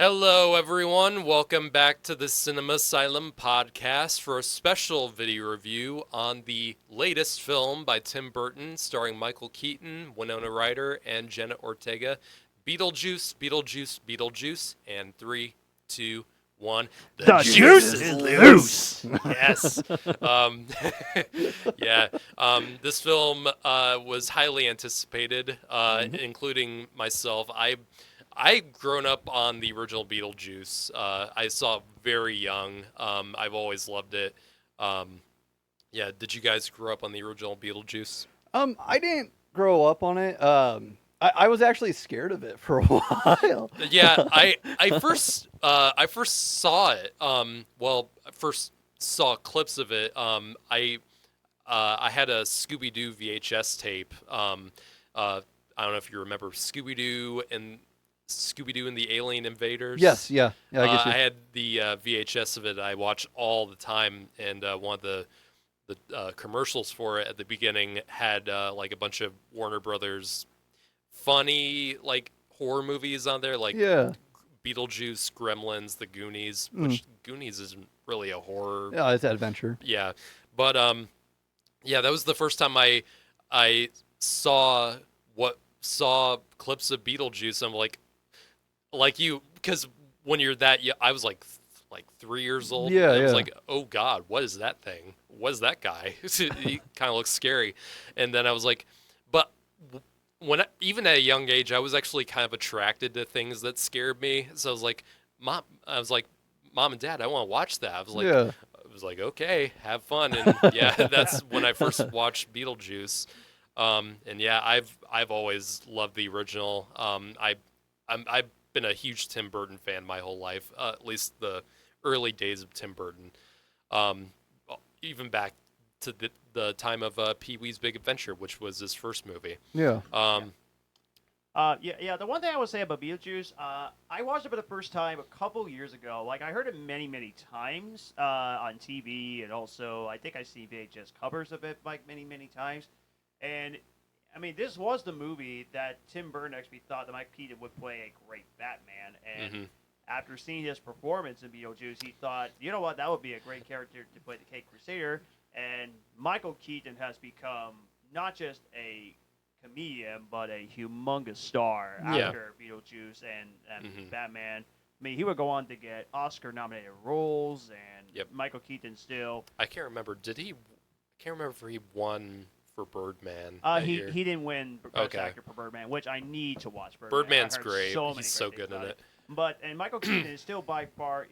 Hello, everyone. Welcome back to the Cinema Asylum podcast for a special video review on the latest film by Tim Burton, starring Michael Keaton, Winona Ryder, and Jenna Ortega. Beetlejuice, Beetlejuice, Beetlejuice, and 3, 2, 1. The juice is loose. Yes. Um, yeah. This film was highly anticipated, including myself. I've grown up on the original Beetlejuice. I saw it very young. I've always loved it. Yeah, did you guys grow up on the original Beetlejuice? I didn't grow up on it. I was actually scared of it for a while. Yeah, I first saw it. I first saw clips of it. I had a Scooby Doo VHS tape. I don't know if you remember Scooby Doo and the Alien Invaders. Yes, yeah, I guess I had the VHS of it. I watched all the time, and one of the commercials for it at the beginning had like a bunch of Warner Brothers funny like horror movies on there, like yeah. Beetlejuice, Gremlins, The Goonies, which Goonies isn't really a horror. Yeah, it's adventure. Yeah, but yeah, that was the first time I saw clips of Beetlejuice. I'm like you, because when you're that, I was like 3 years old. Yeah, and I was yeah. like, oh God, what is that thing? What is that guy? He kind of looks scary. And then I was like, but even at a young age, I was actually kind of attracted to things that scared me. So I was like, Mom and Dad, I want to watch that. Yeah. I was like, okay, have fun. And yeah, that's when I first watched Beetlejuice. And yeah, I've always loved the original. I've been a huge Tim Burton fan my whole life, at least the early days of Tim Burton, even back to the time of Pee-wee's Big Adventure, which was his first movie. Yeah. Yeah. The one thing I would say about Beetlejuice, I watched it for the first time a couple years ago. Like I heard it many, many times on TV, and also I think I see VHS covers of it like many, many times. And I mean, this was the movie that Tim Burton actually thought that Mike Keaton would play a great Batman. And after seeing his performance in Beetlejuice, he thought, you know what, that would be a great character to play the Cape Crusader. And Michael Keaton has become not just a comedian, but a humongous star after Beetlejuice and Batman. I mean, he would go on to get Oscar-nominated roles, and Michael Keaton still. I can't remember. I can't remember if he won for Birdman. That year. He didn't win Best Actor for Birdman, which I need to watch. Birdman's great. He's so good in it. And Michael Keaton is still by far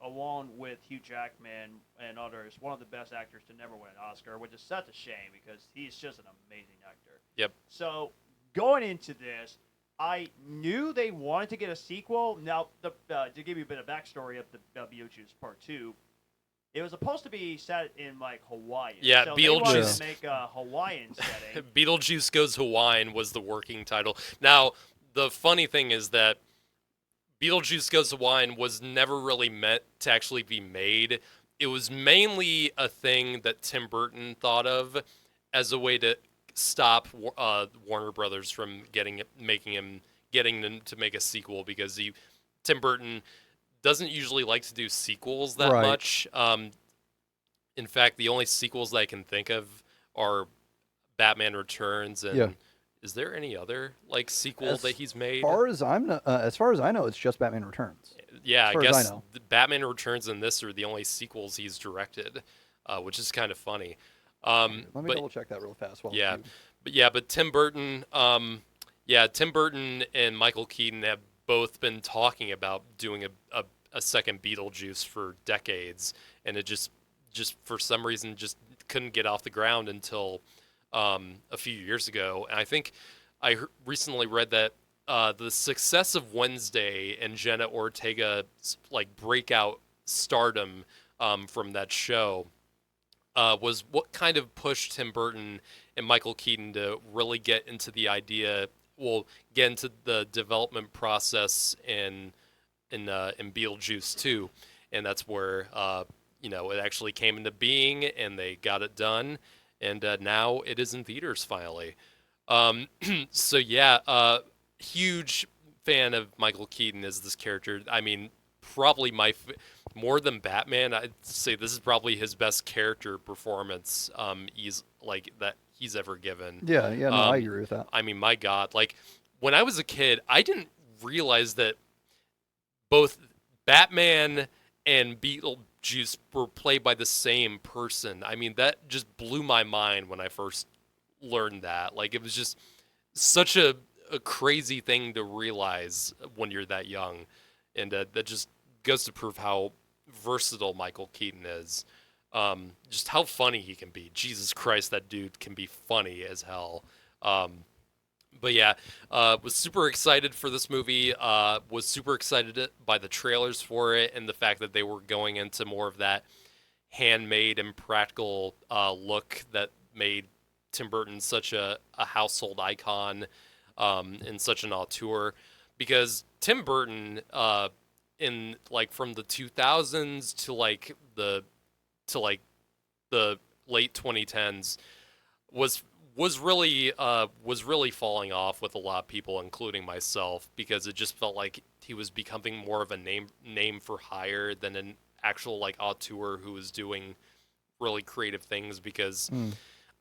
along with Hugh Jackman and others, one of the best actors to never win an Oscar, which is such a shame because he's just an amazing actor. Yep. So going into this, I knew they wanted to get a sequel. Now, to give you a bit of backstory of the Beetlejuice Part 2, it was supposed to be set in like Hawaii. Yeah, so Beetlejuice. They wanted to make a Hawaiian setting. Beetlejuice Goes Hawaiian was the working title. Now, the funny thing is that Beetlejuice Goes Hawaiian was never really meant to actually be made. It was mainly a thing that Tim Burton thought of as a way to stop Warner Brothers from getting them to make a sequel, because Tim Burton doesn't usually like to do sequels that much. In fact, the only sequels that I can think of are Batman Returns and is there any other like sequel that he's made? As far as I know, it's just Batman Returns. Yeah, I guess the Batman Returns and this are the only sequels he's directed, which is kind of funny. Let me double check that real fast. But Tim Burton, Tim Burton and Michael Keaton have both been talking about doing a second Beetlejuice for decades, and it just for some reason just couldn't get off the ground until a few years ago. And I think I recently read that the success of Wednesday and Jenna Ortega's like breakout stardom from that show was what kind of pushed Tim Burton and Michael Keaton to really get into the development process in Beetlejuice 2, and that's where it actually came into being, and they got it done, and now it is in theaters finally. So yeah, huge fan of Michael Keaton as this character. I mean, probably more than Batman, I'd say this is probably his best character performance. He's ever given. Yeah, yeah, no, I agree with that. I mean, my God, like when I was a kid, I didn't realize that both Batman and Beetlejuice were played by the same person. I mean, that just blew my mind when I first learned that. Like, it was just such a crazy thing to realize when you're that young. And that just goes to prove how versatile Michael Keaton is. Just how funny he can be. Jesus Christ, that dude can be funny as hell. But yeah, was super excited for this movie. Was super excited by the trailers for it and the fact that they were going into more of that handmade and practical look that made Tim Burton such a household icon and such an auteur. Because Tim Burton, in like from the 2000s to like the late 2010s, was really falling off with a lot of people, including myself, because it just felt like he was becoming more of a name for hire than an actual like auteur who was doing really creative things. Because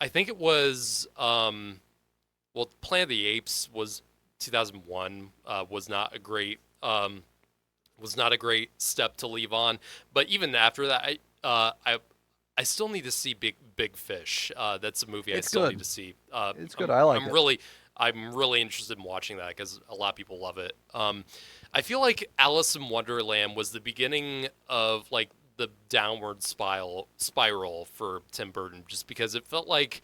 I think it was Planet of the Apes was 2001, was not a great step to leave on. But even after that, I still need to see Big Fish. That's a movie I still need to see. It's good. I like it. I'm really interested in watching that because a lot of people love it. I feel like Alice in Wonderland was the beginning of like the downward spiral for Tim Burton, just because it felt like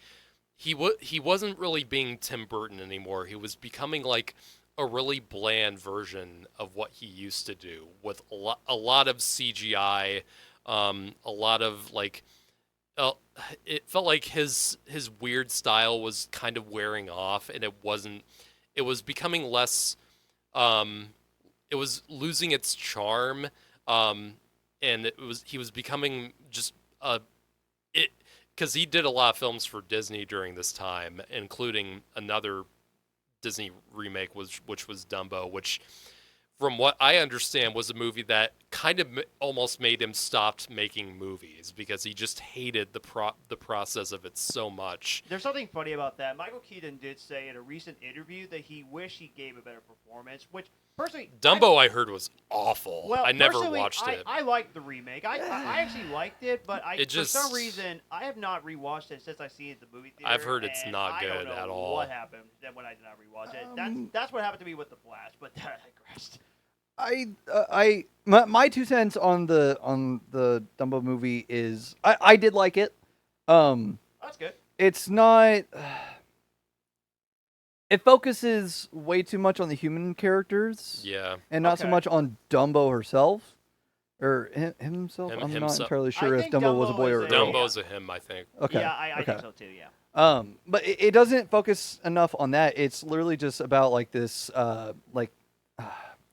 he wasn't really being Tim Burton anymore. He was becoming like a really bland version of what he used to do, with a lot of CGI, a lot of like. It felt like his weird style was kind of wearing off, and it was becoming less. It was losing its charm, and he was becoming just because he did a lot of films for Disney during this time, including another Disney remake which was Dumbo, which, from what I understand, was a movie that kind of almost made him stop making movies because he just hated the process of it so much. There's something funny about that. Michael Keaton did say in a recent interview that he wished he gave a better performance, which personally... Dumbo, I heard, was awful. Well, I never watched it. I liked the remake. I actually liked it, but for some reason, I have not rewatched it since I seen it at the movie theater. I've heard it's not good at all. What happened when I did not rewatch it? That's what happened to me with The Flash, but I digressed. My 2 cents on the Dumbo movie is I did like it. That's good. It's not. It focuses way too much on the human characters. Yeah. And not so much on Dumbo herself. Or himself? I'm not entirely sure if Dumbo was a boy or a girl. Dumbo's a him, I think. Okay. Yeah, I think so too, yeah. But it doesn't focus enough on that. It's literally just about like this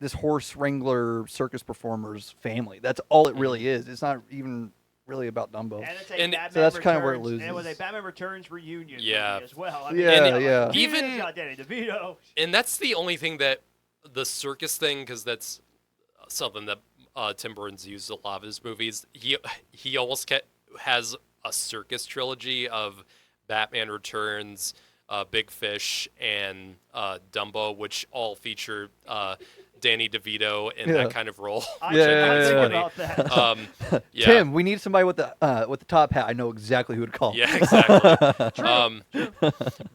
this horse wrangler circus performer's family. That's all it really is. It's not even really about Dumbo. And so that's kind of where it loses. And it was a Batman Returns reunion movie as well. I mean, even Danny DeVito. And that's the only thing that the circus thing, because that's something that Tim Burton's used a lot of his movies. He almost has a circus trilogy of Batman Returns, Big Fish, and Dumbo, which all feature Danny DeVito in that kind of role. About that. Tim, we need somebody with the top hat. I know exactly who to call. Yeah, exactly. True.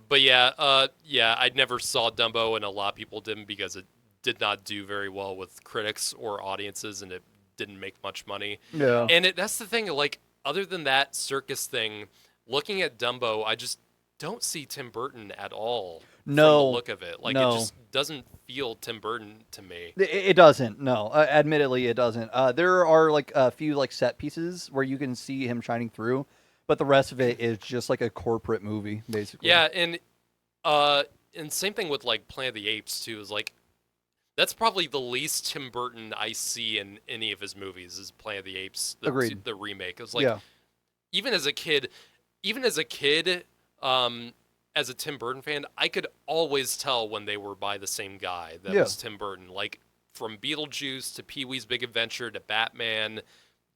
But I never saw Dumbo, and a lot of people didn't because it did not do very well with critics or audiences, and it didn't make much money. Yeah. And that's the thing. Like, other than that circus thing, looking at Dumbo, I just don't see Tim Burton at all. No, from the look of it, like it just doesn't feel Tim Burton to me. It doesn't. No, admittedly, it doesn't. There are like a few like set pieces where you can see him shining through, but the rest of it is just like a corporate movie, basically. Yeah, and same thing with like Planet of the Apes too. Is like that's probably the least Tim Burton I see in any of his movies is Planet of the Apes. Agreed. The remake. It was like even as a kid, as a Tim Burton fan, I could always tell when they were by the same guy that Yeah. was Tim Burton. Like from Beetlejuice to Pee-wee's Big Adventure to Batman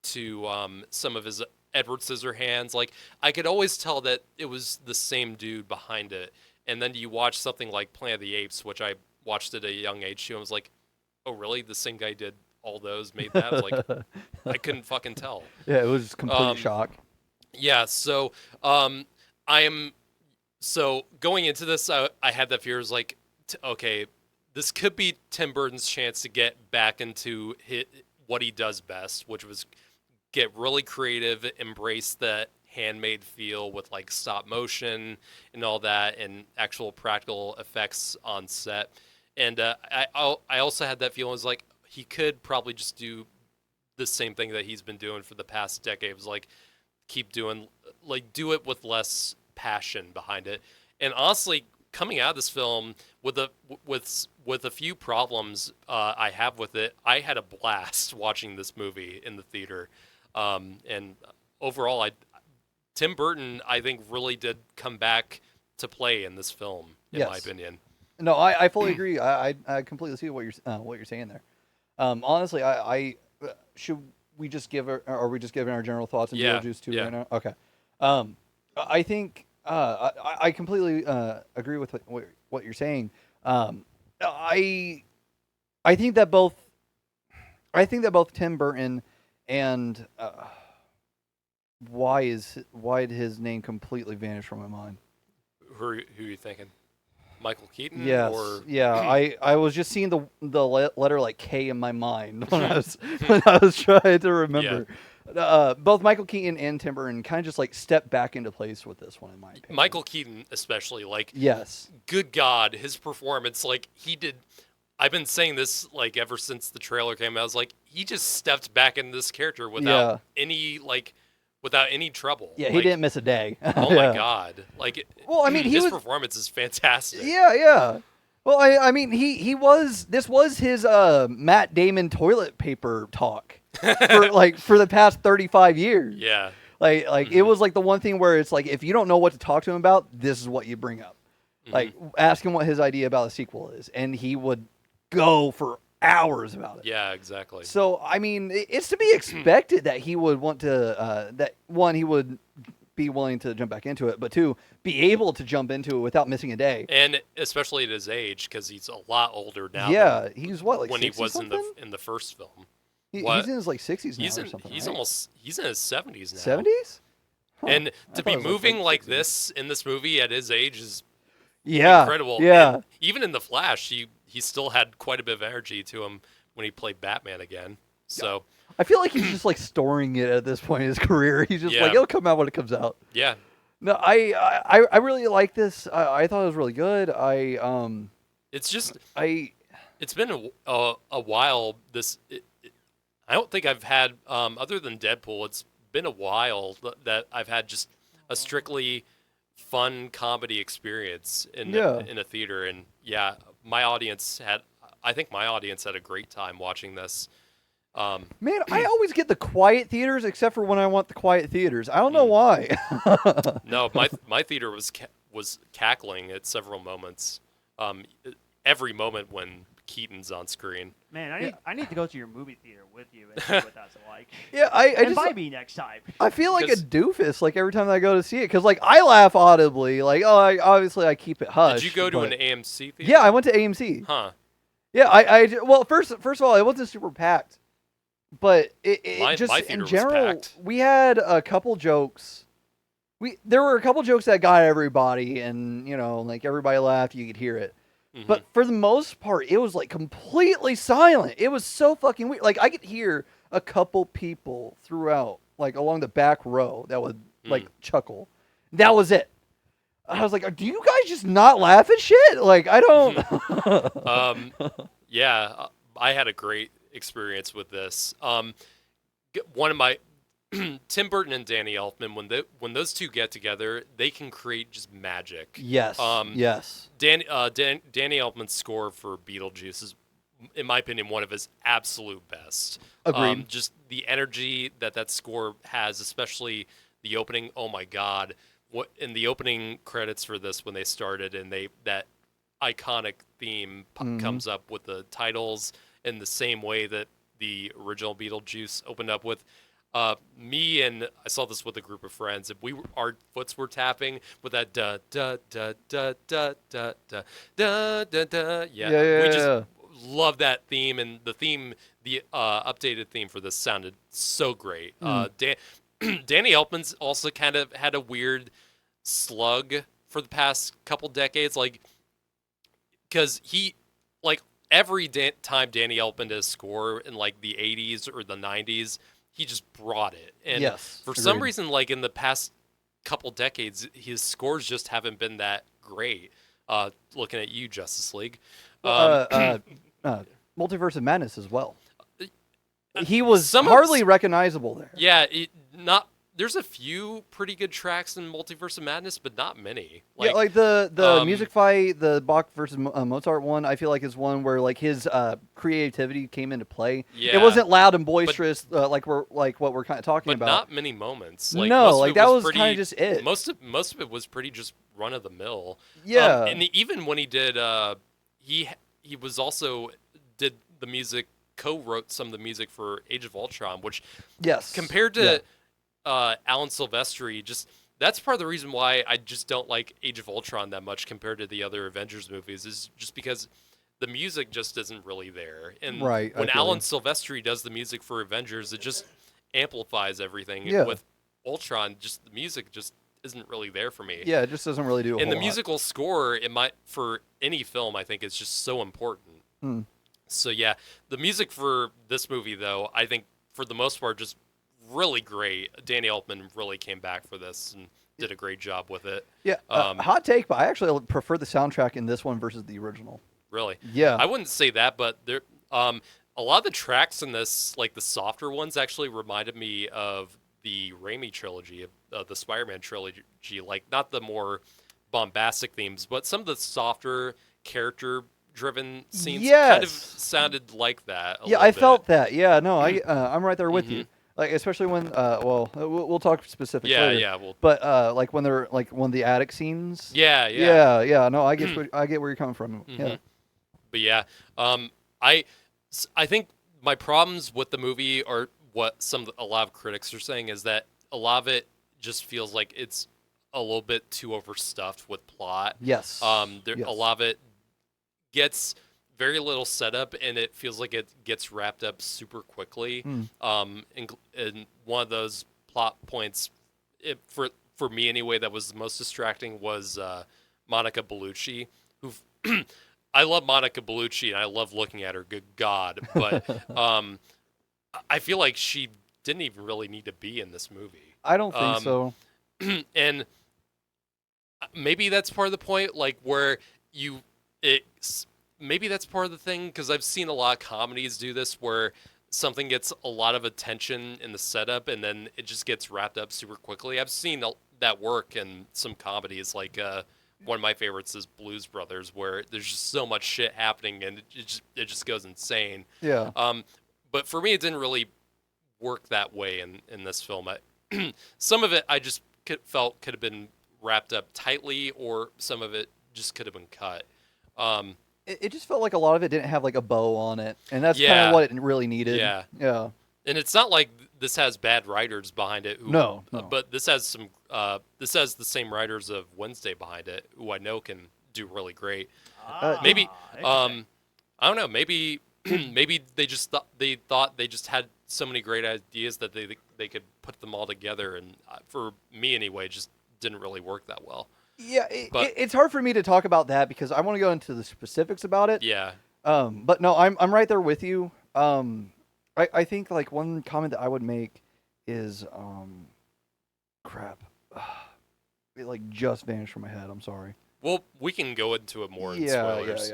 to some of his Edward Scissorhands. Like I could always tell that it was the same dude behind it. And then you watch something like Planet of the Apes, which I watched at a young age too, and was like, oh really? The same guy did all those, made that? I was like, I couldn't fucking tell. Yeah, it was complete shock. Yeah, so so going into this, I had that fear. Was like, okay, this could be Tim Burton's chance to get back into what he does best, which was get really creative, embrace that handmade feel with like stop motion and all that, and actual practical effects on set. And I also had that feeling was like he could probably just do the same thing that he's been doing for the past decade. It was like keep doing, like do it with less passion behind it. And honestly, coming out of this film with a few problems I have with it, I had a blast watching this movie in the theater. And overall, Tim Burton, I think, really did come back to play in this film, in my opinion. No, I fully agree. I completely see what you're saying there. Honestly, I should we just give are we just giving our general thoughts on Beetlejuice 2 right now? Okay. I think I completely agree with what you're saying. I think that both Tim Burton and why did his name completely vanish from my mind? Who are you thinking? Michael Keaton? Yes. Or... Yeah. I was just seeing the letter like K in my mind when I was trying to remember. Yeah. Both Michael Keaton and Tim Burton kind of just like stepped back into place with this one, in my opinion. Michael Keaton especially, like, yes. Good God, his performance, like he did. I've been saying this like ever since the trailer came out. I was like, he just stepped back into this character without any trouble. Yeah, he didn't miss a day. Oh my God! Like, well, I mean, his performance is fantastic. Yeah. Well, I mean, this was his Matt Damon toilet paper talk for the past 35 years. Yeah. Like it was like the one thing where it's like if you don't know what to talk to him about, this is what you bring up. Like ask him what his idea about a sequel is, and he would go for hours about it. Yeah, exactly. So I mean, it's to be expected that he would want to he would be willing to jump back into it, but two, be able to jump into it without missing a day. And especially at his age, because he's a lot older now. Yeah, he's what, like when he was something? in the first film. He's in his like 60s now or something. He's right? he's in his 70s now. 70s? Huh. And to be moving like this in this movie at his age is yeah, incredible. Yeah. And even in The Flash, he still had quite a bit of energy to him when he played Batman again. So I feel like he's just like storing it at this point in his career. He's just like, it'll come out when it comes out. Yeah. No, I really like this. I thought it was really good. It's been a while. I don't think I've had other than Deadpool. It's been a while that I've had just a strictly fun comedy experience in a theater. And yeah, I think my audience had a great time watching this. Man, I always get the quiet theaters except for when I want the quiet theaters. I don't know why. No, my theater was cackling at several moments. Every moment when Keaton's on screen. Man, I need to go to your movie theater with you and see what that's like. Yeah, I just invite me next time. I feel like a doofus like every time I go to see it because like I laugh audibly. Like obviously I keep it hush. Did you go to an AMC theater? Yeah, I went to AMC. Huh. Yeah, well first of all it wasn't super packed. But my just theater in general, was packed. we had a couple jokes. There were a couple jokes that got everybody, and like everybody laughed. You could hear it. Mm-hmm. But for the most part, it was like completely silent. It was so fucking weird. Like I could hear a couple people throughout, like along the back row, that would like chuckle. That was it. I was like, do you guys just not laugh at shit? Like I don't. Yeah, I had a great experience with this. One of my Tim Burton and Danny Elfman, when those two get together, they can create just magic. Yes. Yes. Danny Elfman's score for Beetlejuice is, in my opinion, one of his absolute best. Agreed. Just the energy that score has, especially the opening. Oh my God, what in the opening credits for this when they started, and that iconic theme comes up with the titles in the same way that the original Beetlejuice opened up with. Me and I saw this with a group of friends, and our foots were tapping with that da da da da da da da da da da. Yeah, we just love that theme, and the updated theme for this sounded so great. Danny Elfman's also kind of had a weird slug for the past couple decades, like because he like every time Danny Elfman did a score in like the 80s or the 90s. He just brought it. And for some reason, like in the past couple decades, his scores just haven't been that great. Looking at you, Justice League. Multiverse of Madness as well. He was hardly recognizable there. Yeah, there's a few pretty good tracks in Multiverse of Madness, but not many. Like the music fight, the Bach versus Mozart one, I feel like is one where like his creativity came into play. Yeah. It wasn't loud and boisterous like what we're kind of talking about. But not many moments. Like, no, like that was kind of just it. Most of it was pretty just run of the mill. Yeah. And even when he did, he was also did the music, co-wrote some of the music for Age of Ultron, which compared to Alan Silvestri, that's part of the reason why I just don't like Age of Ultron that much compared to the other Avengers movies, is just because the music just isn't really there. And when Alan Silvestri does the music for Avengers, it just amplifies everything. Yeah. With Ultron, just the music just isn't really there for me. Yeah, it just doesn't really do a whole And the lot. musical score, for any film, I think is just so important. So yeah, the music for this movie, though, I think for the most part, just really great. Danny Elfman really came back for this and did a great job with it. Yeah, hot take, but I actually prefer the soundtrack in this one versus the original. Really? Yeah. I wouldn't say that, but there, a lot of the tracks in this, like the softer ones, actually reminded me of the Raimi trilogy, of the Spider-Man trilogy. Like not the more bombastic themes, but some of the softer character-driven scenes kind of sounded like that. I felt that. Yeah, no, I'm right there with you. Like especially when, we'll talk specifics later. Yeah. But like when they're like one of the attic scenes. Yeah. No, I get where you're coming from. Yeah. But yeah, I think my problems with the movie are what a lot of critics are saying, is that a lot of it just feels like it's a little bit too overstuffed with plot. Yes. A lot of it gets very little setup, and it feels like it gets wrapped up super quickly. And one of those plot points, for me anyway, that was the most distracting was Monica Bellucci, who I love Monica Bellucci and I love looking at her. Good God, but I feel like she didn't even really need to be in this movie. I don't think so. And maybe that's part of the point, like where maybe that's part of the thing, because I've seen a lot of comedies do this, where something gets a lot of attention in the setup and then it just gets wrapped up super quickly. I've seen that work in some comedies, like one of my favorites is Blues Brothers, where there's just so much shit happening and it just goes insane. Yeah. But for me, it didn't really work that way in this film. Some of it I just felt could have been wrapped up tightly, or some of it just could have been cut. It just felt like a lot of it didn't have like a bow on it, and that's kind of what it really needed. Yeah. And it's not like this has bad writers behind it. No. But this has the same writers of Wednesday behind it, who I know can do really great. Maybe I don't know. Maybe they thought they just had so many great ideas that they could put them all together, and for me anyway, just didn't really work that well. Yeah, it's hard for me to talk about that because I want to go into the specifics about it. Yeah. But no, I'm right there with you. I think like one comment that I would make is crap. It like just vanished from my head. I'm sorry. Well, we can go into it more in spoilers.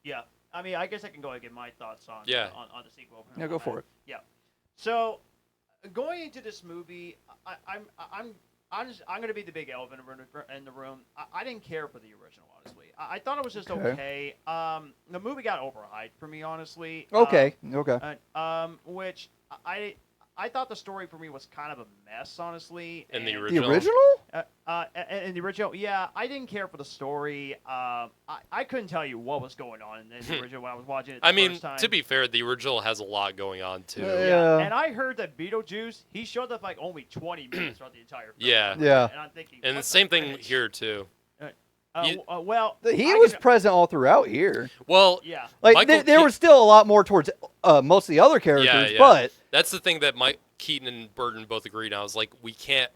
Yeah. I mean, I guess I can go and get my thoughts on the sequel. Yeah, go for it. Yeah. So, going into this movie, I'm going to be the big elephant in the room. I didn't care for the original, honestly. I thought it was just okay. The movie got overhyped for me, honestly. Okay. Which I I thought the story for me was kind of a mess, honestly. In the and- original? The original? In the original, yeah, I didn't care for the story. I couldn't tell you what was going on in the original when I was watching it. I The mean, first time. to be fair, the original has a lot going on too. Yeah. And I heard that Beetlejuice, he showed up like only 20 minutes throughout the entire film. Yeah. Yeah. And I'm thinking, And the what same thing frick? here too. Well, He I was can- present all throughout here. Well, Yeah. Like Michael there was still a lot more towards most of the other characters, yeah. but That's the thing that Mike Keaton and Burton both agreed on. I was like, we can't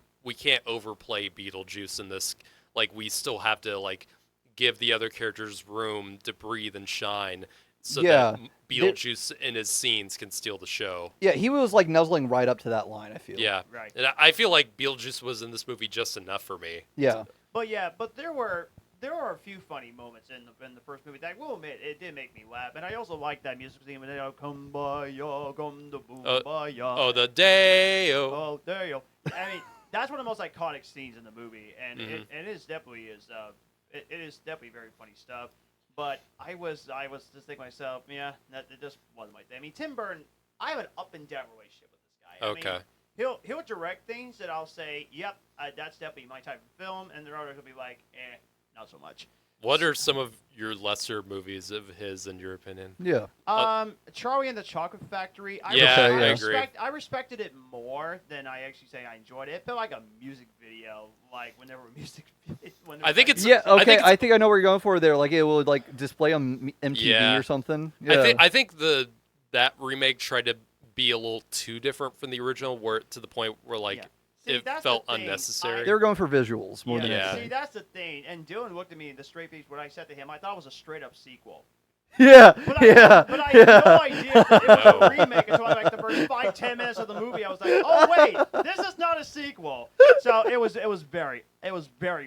overplay Beetlejuice in this. Like, we still have to like give the other characters room to breathe and shine, so Yeah. that Beetlejuice in his scenes can steal the show. yeah, he was like nuzzling right up to that line. I feel. Yeah, Right. and I feel like Beetlejuice was in this movie just enough for me. Yeah. But there were a few funny moments in the first movie that I will admit it did make me laugh, and I also like that music theme. And Kumbaya, come the boom, Oh, the day. Oh, there you go. I mean, that's one of the most iconic scenes in the movie, and Mhm. it is definitely it is definitely very funny stuff. But I was just thinking to myself, yeah, it just wasn't my thing. I mean, Tim Burton, I have an up and down relationship with this guy. I Okay. mean, he'll direct things that I'll say, yep, that's definitely my type of film, and there are others will be like, not so much. What are some of your lesser movies of his, in your opinion? Yeah. Charlie and the Chocolate Factory. Yeah, Okay, yeah. I agree. I respected it more than I actually say I enjoyed it. It felt like a music video, like whenever music. I think it's- Yeah. Okay. I think I know where you're going for there. Like it would like display on MTV Yeah. or something. Yeah. I think that remake tried to be a little too different from the original, where to the point where like Yeah. See, it that's felt the thing. unnecessary. they were going for visuals more than Yeah. anything. See, that's the thing. And Dylan looked at me in the straight face when I said to him, I thought it was a straight up sequel. Yeah. But I, Yeah. but I had no yeah. idea that it was a remake until like the first 5-10 minutes of the movie. I was like, oh wait, this is not a sequel. So it was very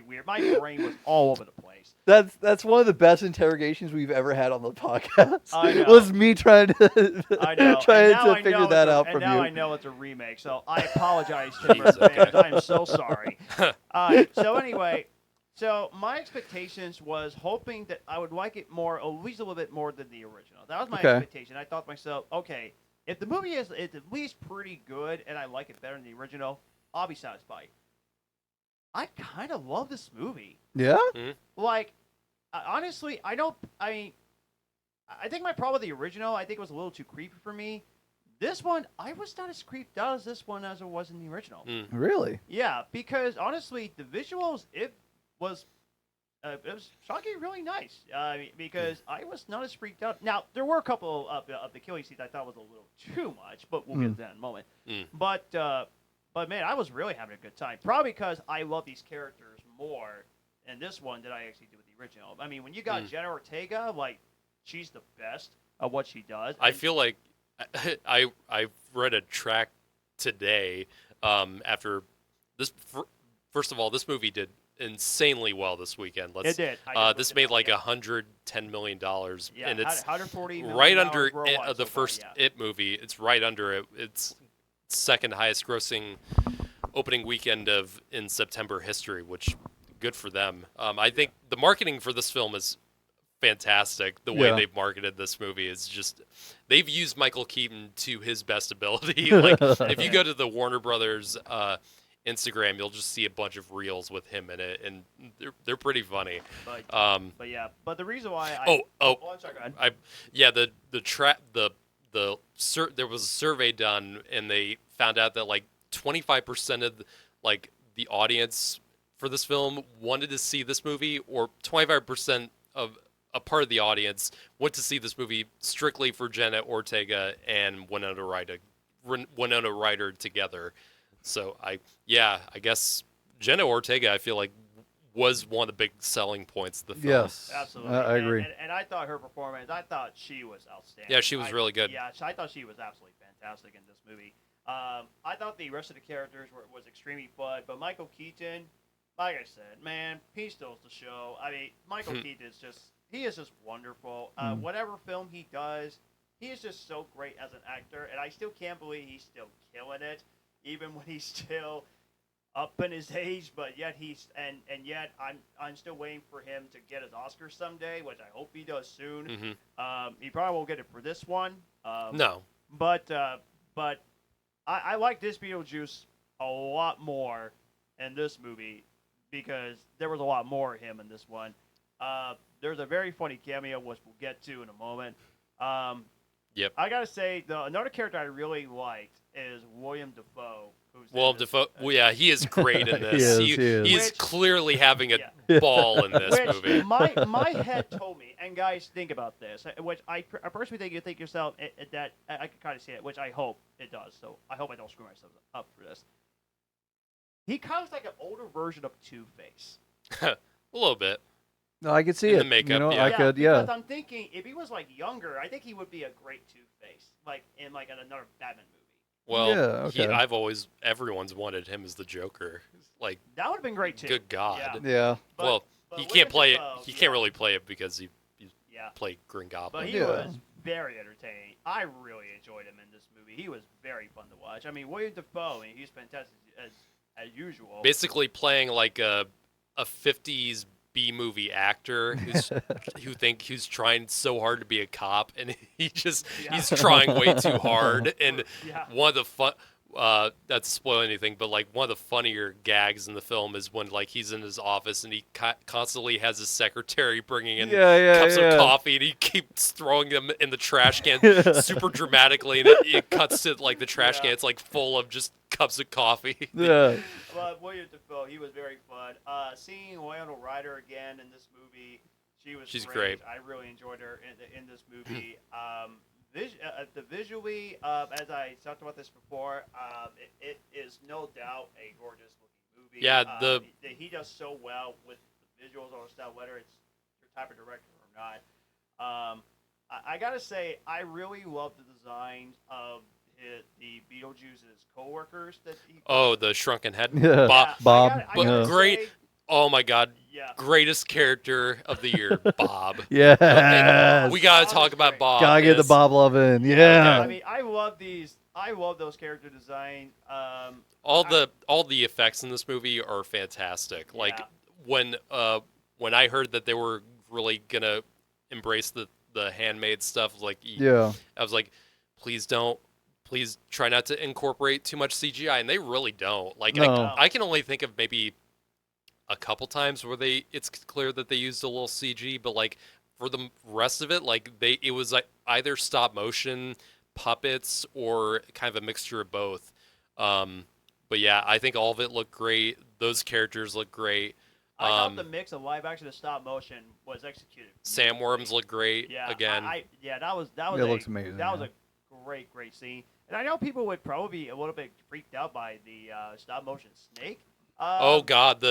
weird. My brain was all over the place. That's one of the best interrogations we've ever had on the podcast. I know. Was me trying to I know. trying And now to I figure know that it's a- out and from now you. I know it's a remake, so I apologize to Jeez, the fans. okay. I am so sorry. So anyway, so my expectations was hoping that I would like it more, at least a little bit more than the original. That was my Okay. expectation. I thought to myself, okay, if the movie is it's at least pretty good and I like it better than the original, I'll be satisfied. I kind of love this movie. Yeah. Like, honestly, I think my problem with the original, I think it was a little too creepy for me. This one, I was not as creeped out as this one as it was in the original. Mm. Really? Yeah, because honestly, the visuals, it was shockingly really nice. Because I was not as freaked out. Now, there were a couple of the killing scenes I thought was a little too much, but we'll get to that in a moment. Mm. But man, I was really having a good time. Probably because I love these characters more in this one than I actually did with the original. I mean, when you got Jenna Ortega, like, she's the best at what she does. I and- feel like I read a track today after this. First of all, this movie did insanely well this weekend. It did. I did This look it made up, like yeah. $110 million, Yeah, and it's 140 million right under worldwide the so far, first yeah. It movie. It's right under it. It's second highest grossing opening weekend in September history, which good for them. I think the marketing for this film is fantastic. The way Yeah. they've marketed this movie is just they've used Michael Keaton to his best ability. Like if you go to the Warner Brothers Instagram, you'll just see a bunch of reels with him in it, and they're pretty funny. But yeah, but the reason why I I'm sorry, go ahead. There was a survey done, and they found out that like 25% of the audience for this film wanted to see this movie, or 25% of a part of the audience went to see this movie strictly for Jenna Ortega and Winona Ryder together. So I guess Jenna Ortega, I feel like, was one of the big selling points of the film. Yes. Absolutely. I agree. And I thought her performance, I thought she was outstanding. Yeah, she was really good. Yeah, I thought she was absolutely fantastic in this movie. I thought the rest of the characters was extremely fun, but Michael Keaton, like I said, man, he steals the show. I mean, Michael Keaton is just wonderful. Whatever film he does, he is just so great as an actor, and I still can't believe he's still killing it, even when he's still up in his age. But yet yet I'm still waiting for him to get his Oscar someday, which I hope he does soon. Mm-hmm. He probably won't get it for this one. No. But I like this Beetlejuice a lot more in this movie because there was a lot more of him in this one. There's a very funny cameo, which we'll get to in a moment. Yep. I gotta say, another character I really liked is William Dafoe. Willem Dafoe. Well, yeah, he is great in this. He is. He's Which- clearly having a ball in this Which movie. my head told me, and guys, think about this. Which I personally think you think yourself that I can kind of see it, which I hope it does. So I hope I don't screw myself up for this. He kind of like an older version of Two-Face. A little bit. No, I could see In it. the makeup, you know, yeah. I could, yeah. Because I'm thinking if he was like younger, I think he would be a great Two-Face, like in like another Batman movie. Well, Yeah, okay. everyone's wanted him as the Joker. Like, That would have been great too. good God. Yeah. Yeah. But- Well, but he William can't play it. Dafoe, He yeah. can't really play it because he Yeah. played Green Goblin. But he Yeah. was very entertaining. I really enjoyed him in this movie. He was very fun to watch. I mean, William Dafoe, I mean, he's fantastic as usual. Basically playing like a 50s B movie actor who's trying so hard to be a cop, and he's trying way too hard. And Yeah. one of the fun, not to spoil anything, but like one of the funnier gags in the film is when like he's in his office and he constantly has his secretary bringing in cups of coffee, and he keeps throwing them in the trash can super dramatically, and it cuts to like the trash can. It's like full of just cups of coffee. Yeah. But William Dafoe, he was very fun. Seeing Winona Ryder again in this movie, she's great. I really enjoyed her in this movie. The visually, as I talked about this before, it is no doubt a gorgeous looking movie. Yeah, he does so well with the visuals on stuff, whether it's your type of director or not. I gotta say, I really love the designs of the Beetlejuice's coworkers that he. Oh, the shrunken head. Yeah. Bob. Bob. I But gotta great. say, Oh my God. yeah. Greatest character of the year, Bob. Yes. We gotta Bob talk is about great. Bob. Gotta get the Yes. Bob lovin'. Yeah. I mean, I love these. I love those character design. All the effects in this movie are fantastic. Like Yeah. when I heard that they were really gonna embrace the handmade stuff, like Yeah. I was like, please try not to incorporate too much CGI, and they really don't. Like No. I can only think of maybe a couple times where it's clear that they used a little CG, but like for the rest of it, like it was like either stop motion, puppets, or kind of a mixture of both. But yeah, I think all of it looked great. Those characters look great. I thought the mix of live action and stop motion was executed. Sandworms look great Yeah, again. that was It looks amazing, That was yeah. a great scene, and I know people would probably be a little bit freaked out by the stop motion snake. Oh God,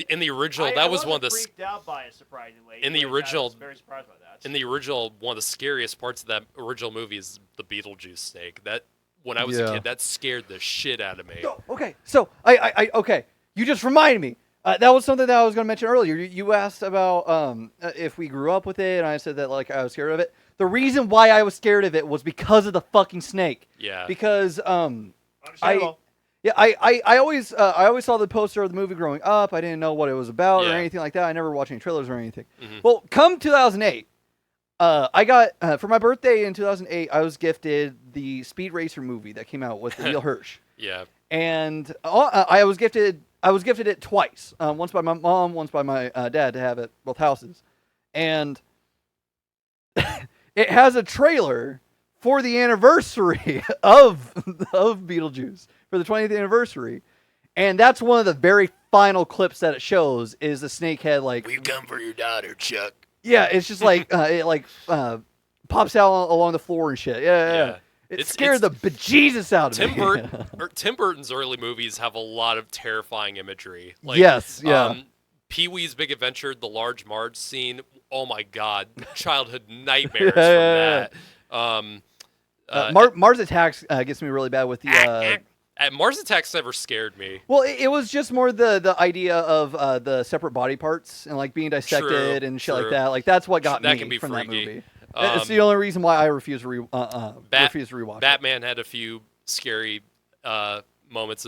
in the original, I that was one of the freaked out by it surprisingly. in the which original- I was very surprised by that. in the original, one of the scariest parts of that original movie is the Beetlejuice snake. That when I was a Yeah. kid, that scared the shit out of me. No, okay, so okay, you just reminded me. That was something that I was going to mention earlier. You asked about if we grew up with it, and I said that like I was scared of it. The reason why I was scared of it was because of the fucking snake. Yeah. Because Understandable. I always saw the poster of the movie growing up. I didn't know what it was about or Yeah. anything like that. I never watched any trailers or anything. Mhm. Well, come 2008, I got for my birthday in 2008. I was gifted the Speed Racer movie that came out with Neil Hirsch, Yeah. and I was gifted it twice. Once by my mom, once by my dad to have at both houses, and it has a trailer for the anniversary of Beetlejuice for the 20th anniversary, and that's one of the very final clips that it shows is the snakehead like We've come for your daughter, Chuck. yeah, it's just like it like pops out along the floor and shit. Yeah. It It's- scared the bejesus out of Tim me. Tim Burton's early movies have a lot of terrifying imagery. Like, Yes, yeah. Pee-wee's Big Adventure, the Large Marge scene. Oh my God, childhood nightmares Yeah. from that. Mars Attacks gets me really bad with the. Mars Attacks never scared me. Well, it was just more the idea of the separate body parts and like being dissected True, and shit like true. that. Like that's what got That me can be from freaky. that movie. It's the only reason why I refuse to refuse to rewatch it. Batman had a few scary moments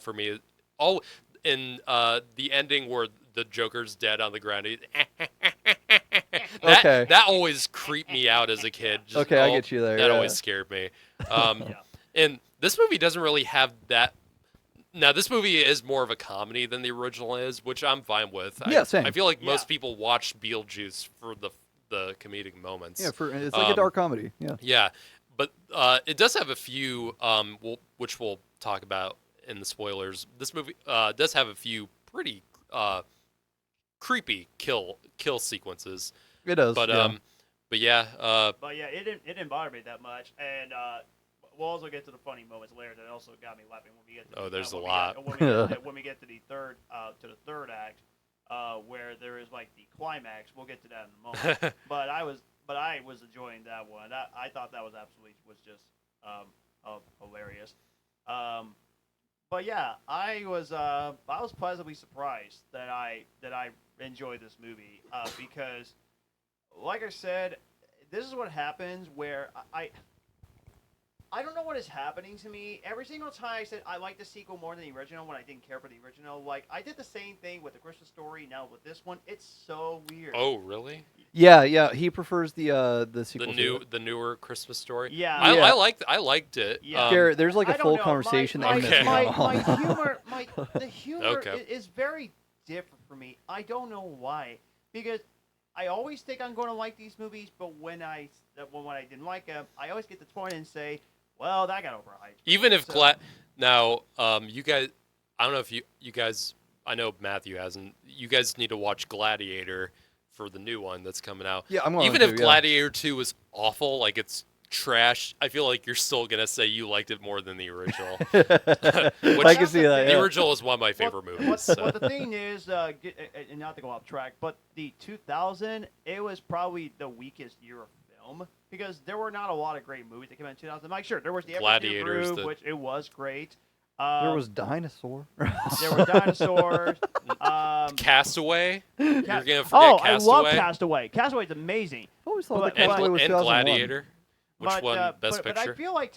for me. Oh, in the ending where the Joker's dead on the ground. Okay. That always creeped me out as a kid. Okay, I get you there, That yeah. always scared me. And This movie doesn't really have that. Now, this movie is more of a comedy than the original is, which I'm fine with. Yeah, same. I feel like Yeah. most people watch Beetlejuice for the comedic moments. Yeah, it's like a dark comedy. Yeah. Yeah, but it does have a few, which we'll talk about in the spoilers. This movie does have a few pretty creepy kill sequences. It does. But yeah. but yeah, But yeah, it didn't bother me that much, and we'll also get to the funny moments later that also got me laughing when we get to. there's a when lot. When we get to the third act, where there is like the climax. We'll get to that in a moment. but I was enjoying that one. I thought that was just hilarious. But yeah, I was pleasantly surprised that I enjoyed this movie because, like I said, this is what happens where I don't know what is happening to me. Every single time I said I like the sequel more than the original when I didn't care for the original. Like, I did the same thing with the Christmas Story. Now with this one, it's so weird. Oh, really? Yeah. He prefers the sequel. The newer Christmas Story. Yeah. I liked it. Yeah. Garrett, there's like I a don't full know. conversation my, that Okay. the humor Okay. is very different for me. I don't know why, because I always think I'm going to like these movies, but when I didn't like them, I always get to the point and say, well, that got overhyped. Even if So- now, you guys, I don't know if you guys, I know Matthew hasn't. You guys need to watch Gladiator for the new one that's coming out. Yeah, I'm going Even to, if yeah. Gladiator 2 is awful, like it's trash, I feel like you're still gonna say you liked it more than the original. I can see that. The Yeah. original is one of my favorite movies. So. What the thing is, and not to go off track, but the 2000, it was probably the weakest year of film because there were not a lot of great movies that came out in 2000. Like, sure, there was the Gladiators, Groove, which it was great. There was Dinosaur. There were dinosaurs. Castaway. You're gonna forget I Castaway. love Castaway. Castaway's amazing. I always thought But- that Castaway was and 2001. Gladiator. Which but, one? Best but Picture. I feel like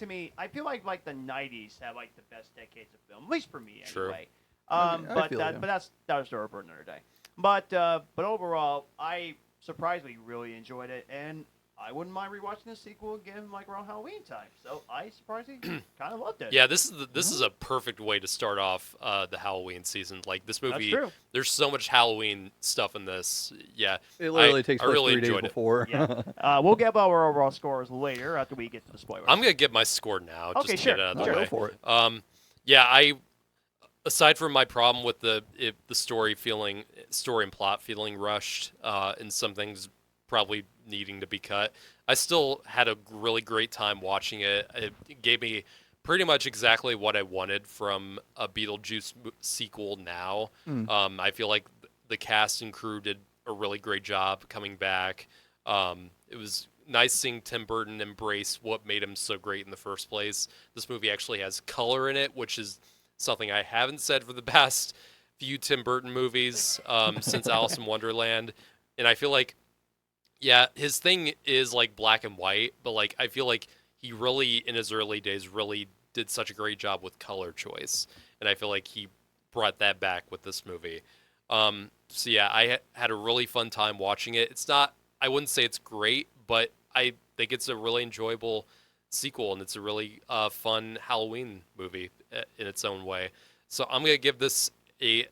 the 90s have like the best decades of film, at least for me True. anyway. I But feel that you. but that's a story for another day. But overall, I surprisingly really enjoyed it, and I wouldn't mind rewatching the sequel again, like around Halloween time. So I surprisingly kind of loved it. Yeah, this is a perfect way to start off the Halloween season. Like this movie, true. there's so much Halloween stuff in this. Yeah, It literally takes I place really 3 days enjoyed it. before. Yeah. We'll get our overall scores later after we get to the spoilers. I'm gonna give my score now. Okay, just sure. To get it out of the Sure, way. go for it. Yeah, aside from my problem with the story and plot feeling rushed, and some things probably needing to be cut, I still had a really great time watching it. It gave me pretty much exactly what I wanted from a Beetlejuice sequel now. I feel like the cast and crew did a really great job coming back. It was nice seeing Tim Burton embrace what made him so great in the first place. This movie actually has color in it, which is something I haven't said for the past few Tim Burton movies since Alice in Wonderland. And I feel like, yeah, his thing is like black and white, but like I feel like he really, in his early days, really did such a great job with color choice. And I feel like he brought that back with this movie. So yeah, I had a really fun time watching it. It's not, I wouldn't say it's great, but I think it's a really enjoyable sequel, and it's a really fun Halloween movie in its own way. So I'm gonna give this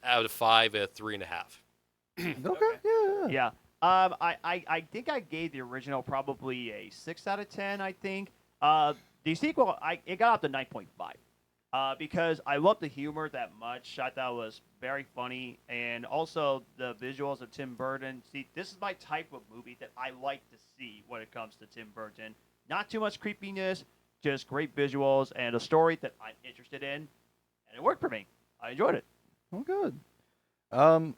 out of 5 a 3.5. Okay. Yeah. Yeah. I think I gave the original probably a 6 out of 10, I think. The sequel, it got up to 9.5. Because I love the humor that much. I thought it was very funny. And also the visuals of Tim Burton. See, this is my type of movie that I like to see when it comes to Tim Burton. Not too much creepiness, just great visuals and a story that I'm interested in. And it worked for me. I enjoyed it. Oh, good. I'm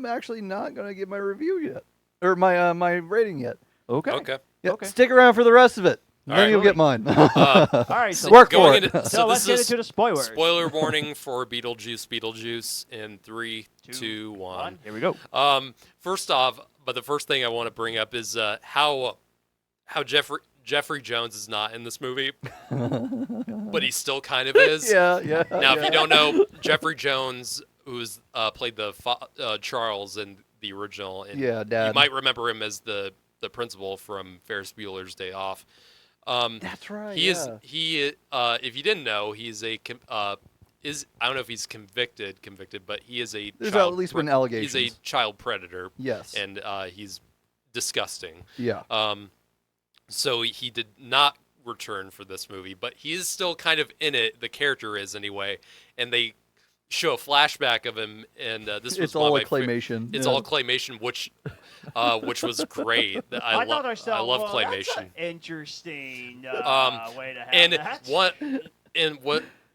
actually not gonna give my review yet, or my rating yet. Okay. Yeah, Okay. Stick around for the rest of it. All Then right. you'll get mine. All right, so Work for going it. into- So let's this get is into the spoilers. spoiler warning for Beetlejuice in 3, 2, 1. Here we go. First off, but the first thing I want to bring up is how Jeffrey Jones is not in this movie, but he still kind of is. yeah. Now, if yeah. you don't know, Jeffrey Jones, who's played the Charles in the original, and Yeah, Dad. you might remember him as the principal from Ferris Bueller's Day Off. That's right. He yeah. if you didn't know, he's a I don't know if he's convicted, but he is a There's child at least been allegations. He's a child predator. Yes. And he's disgusting. Yeah. So he did not return for this movie, but he is still kind of in it. The character is anyway, and they show a flashback of him, and this was It's all like claymation. It's all claymation, which was great. I love claymation. That's an interesting way to have and that.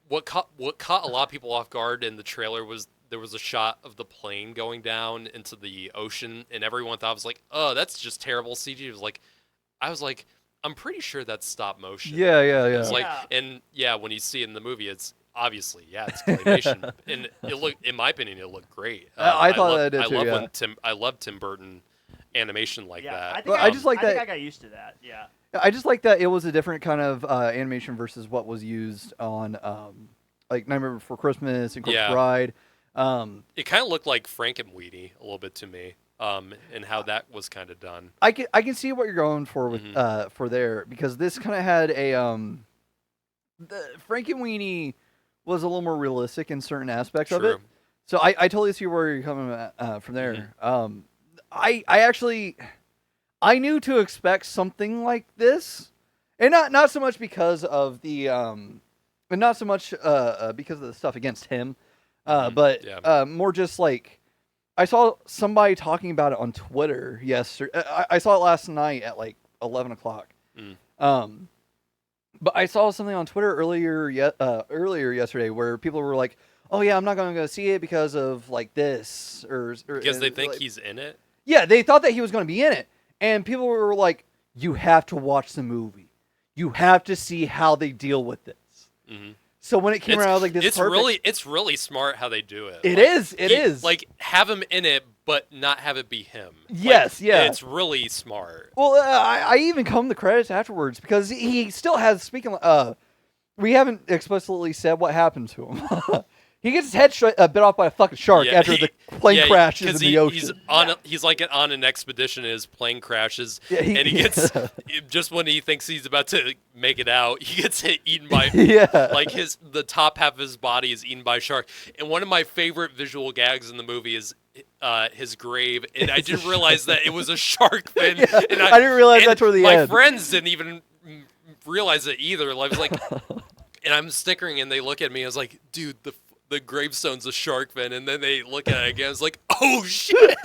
What caught a lot of people off guard in the trailer was there was a shot of the plane going down into the ocean, and everyone thought it was like, oh, that's just terrible CG. I was like, I'm pretty sure that's stop motion. Yeah. It's like, and yeah, when you see it in the movie, it's obviously, it's claymation, and in my opinion, it looked great. I thought that did too. I love Tim Burton animation like that. I just like that. I think I got used to that. Yeah. I just like that it was a different kind of animation versus what was used on like Nightmare Before Christmas and Corpse Bride. It kind of looked like Frankenweenie a little bit to me, and how that was kind of done. I can see what you're going for with for there, because this kind of had a the Frankenweenie was a little more realistic in certain aspects of it. So I totally see where you're coming from there. I actually knew to expect something like this, and not so much because of the but not so much because of the stuff against him, but more just like I saw somebody talking about it on Twitter yesterday. I saw it last night at like 11 o'clock. But I saw something on Twitter earlier yesterday where people were like, "Oh yeah, I'm not going to go see it because of like this," or because they think he's in it. Yeah, they thought that he was going to be in it, and people were like, "You have to watch the movie. You have to see how they deal with this." So when it came around, I was like, "This it's really smart how they do it. It is like have him in it, but not have it be him. Yes, it's really smart. Well, I even come to credits afterwards because he still has we haven't explicitly said what happened to him. He gets his head bit off by a fucking shark after the plane crashes in the ocean. He's like on an expedition, and his plane crashes, and he gets just when he thinks he's about to make it out, he gets eaten by like the top half of his body is eaten by a shark. And one of my favorite visual gags in the movie is his grave, and I didn't realize that it was a shark fin. And I didn't realize that toward the end. My friends didn't even realize it either. I was like, and I'm snickering, and they look at me. I was like, dude, the gravestone's a shark fin, and then they look at it again. It's like, oh shit!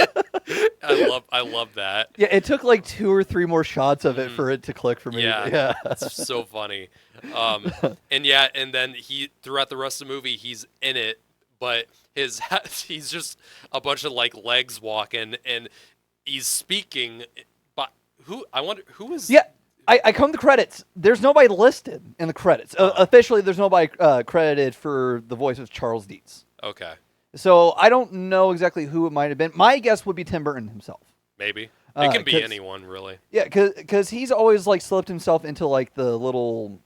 I love that. Yeah, it took like 2 or 3 more shots of it for it to click for me. Yeah, it's so funny. And then throughout the rest of the movie, he's in it, but he's just a bunch of like legs walking, and he's speaking. But I wonder who is? Yeah. I come to credits. There's nobody listed in the credits. Officially, there's nobody credited for the voice of Charles Dietz. Okay. So I don't know exactly who it might have been. My guess would be Tim Burton himself. Maybe. It can be anyone, really. Yeah, because he's always like slipped himself into like the little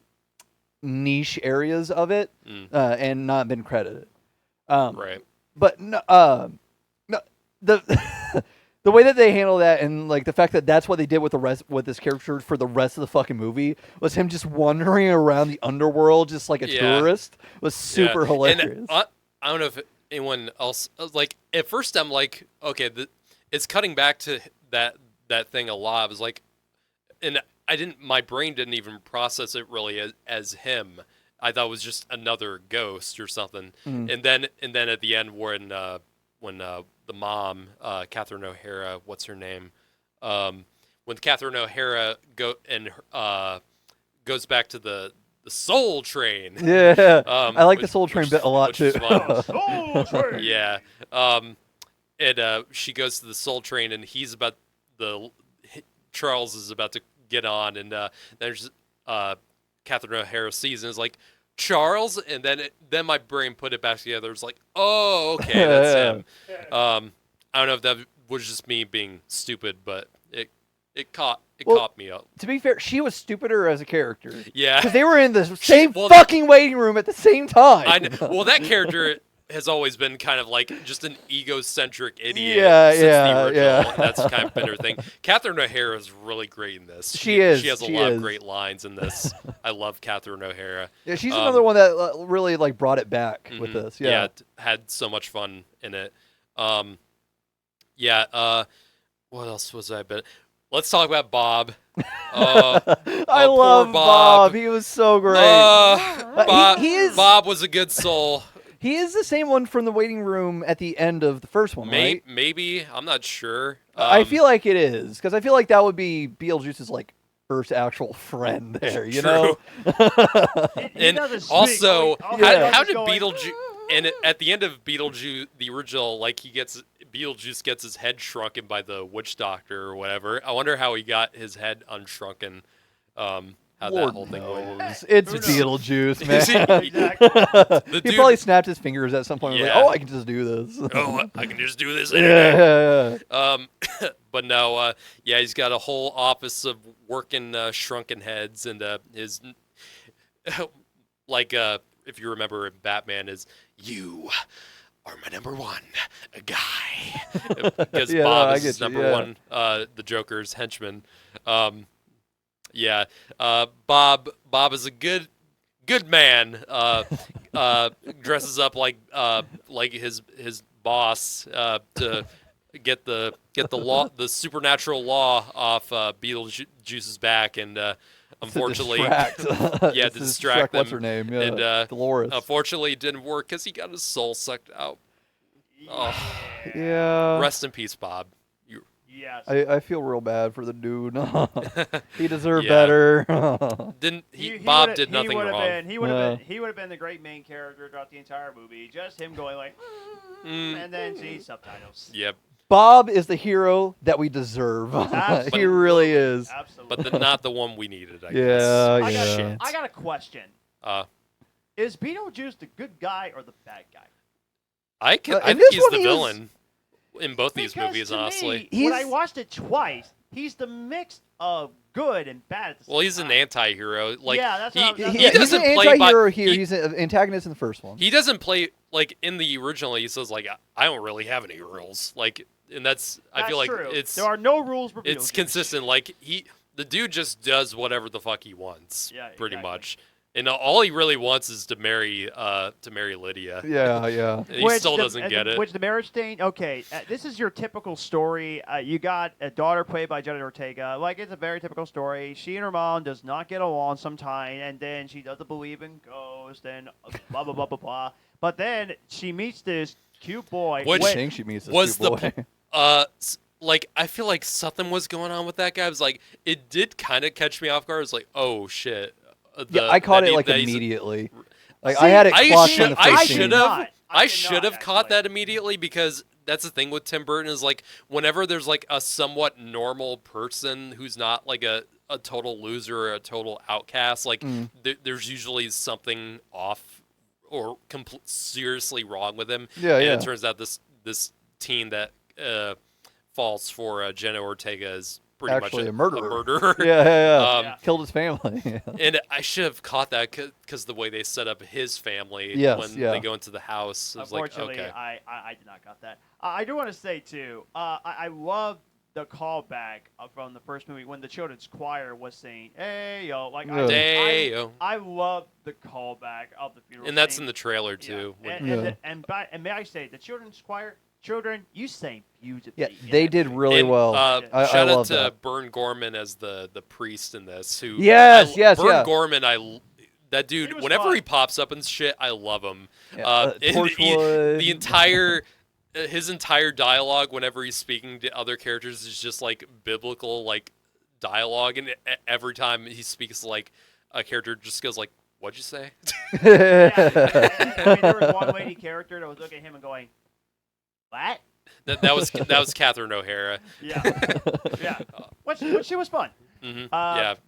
niche areas of it and not been credited. Right. But no, the way that they handle that, and like the fact that that's what they did with this character for the rest of the fucking movie, was him just wandering around the underworld just like a tourist, was super hilarious. And I don't know if anyone else like at first I'm like, okay, it's cutting back to that thing a lot. I was like, and my brain didn't even process it really as him. I thought it was just another ghost or something. And then at the end when the mom, Catherine O'Hara, what's her name? When Catherine O'Hara goes back to the Soul Train. Yeah, I like the Soul Train bit a lot too. Soul Train. Yeah, and she goes to the Soul Train, and Charles is about to get on, and there's Catherine O'Hara sees and is like, Charles, and then my brain put it back together. It's like, oh, okay, that's him. I don't know if that was just me being stupid, but it caught me up. To be fair, she was stupider as a character. Yeah, because they were in the same fucking waiting room at the same time. Well, that character has always been kind of like just an egocentric idiot Yeah, since yeah, the original. yeah. And that's kind of been her thing. Catherine O'Hara is really great in this. She is. She has a She lot is. of great lines in this. I love Catherine O'Hara. Yeah, she's another one that really like brought it back with this. Yeah. Had so much fun in it. What else was I been? Let's talk about Bob. I poor love Bob. He was so great. Bob, he is. Bob was a good soul. He is the same one from the waiting room at the end of the first one, right? Maybe. I'm not sure. I feel like it is because I feel like that would be Beetlejuice's like first actual friend there. You know. And also, how did Beetlejuice? And at the end of Beetlejuice, the original, like Beetlejuice gets his head shrunken by the witch doctor or whatever. I wonder how he got his head unshrunken. How Lord that whole thing knows. went. It's Beetlejuice, man. Exactly. He probably snapped his fingers at some point. Yeah. Like, oh, I can just do this. Oh, I can just do this. Yeah. But no, he's got a whole office of working shrunken heads, and his if you remember in Batman is you are my number one guy because Bob is his number one, the Joker's henchman. Bob is a good man. Dresses up like his boss to get the supernatural law off Beetlejuice's back, and unfortunately, to distract them. What's her name? Yeah, And Dolores. unfortunately, it didn't work because he got his soul sucked out. Oh, Yeah. rest in peace, Bob. Yes. I feel real bad for the dude. He deserved Yeah. better. Bob did nothing wrong. He would have been the great main character throughout the entire movie. Just him going like, and then subtitles. Yep. Bob is the hero that we deserve. Absolutely. He really is. Absolutely. But not the one we needed, I Yeah, guess. I got a question. Is Beetlejuice the good guy or the bad guy? I in think this he's one the he villain in both these Because movies, to honestly. me, when I watched it twice, he's the mix of good and bad at the same Well, he's an time. anti-hero. Like, Yeah, that's what I'm- he He's doesn't an play anti-hero by, here. He's an antagonist in the first one. He doesn't play like in the original. He says like, I don't really have any rules. Like, and I feel like true. it's there are no rules for it's Beetlejuice. consistent. Like the dude just does whatever the fuck he wants, pretty exactly. much. And all he really wants is to marry Lydia. Yeah, yeah. And he still doesn't get it. Which the marriage thing, okay, this is your typical story. You got a daughter played by Jenna Ortega. Like, it's a very typical story. She and her mom does not get along sometime, and then she doesn't believe in ghosts, and blah, blah, blah, blah, blah. But then she meets this cute boy. Which I think she meets this was cute boy. Like, I feel like something was going on with that guy. I was like, it did kind of catch me off guard. I was like, oh, shit. I caught it like immediately. Like I had it clocked on the first scene. I should have caught that immediately because that's the thing with Tim Burton is like whenever there's like a somewhat normal person who's not like a total loser or a total outcast, like there's usually something off or seriously wrong with him. Yeah, and yeah. it turns out this teen that falls for Jenna Ortega is pretty Actually much a murderer. Yeah. Killed his family. And I should have caught that because the way they set up his family when they go into the house. It was Unfortunately, like, okay. I did not got that. I do want to say, too, I love the callback from the first movie when the children's choir was saying, hey, yo. Like, I love the callback of the funeral And that's scene. in the trailer, too. And may I say, the children's choir, children, you sang beautifully. Yeah, they did really well. Shout out love to that. Bern Gorman as the priest in this. Who Yes, Bern Gorman, that dude, whenever fun. he pops up and shit, I love him. Yeah, Torchwood. The entire his entire dialogue whenever he's speaking to other characters is just like biblical like dialogue, and every time he speaks, like a character just goes like, "What'd you say?" I mean, there was one lady character that was looking at him and going, "What?" That was Catherine O'Hara. Yeah. Which she was fun. Mm-hmm.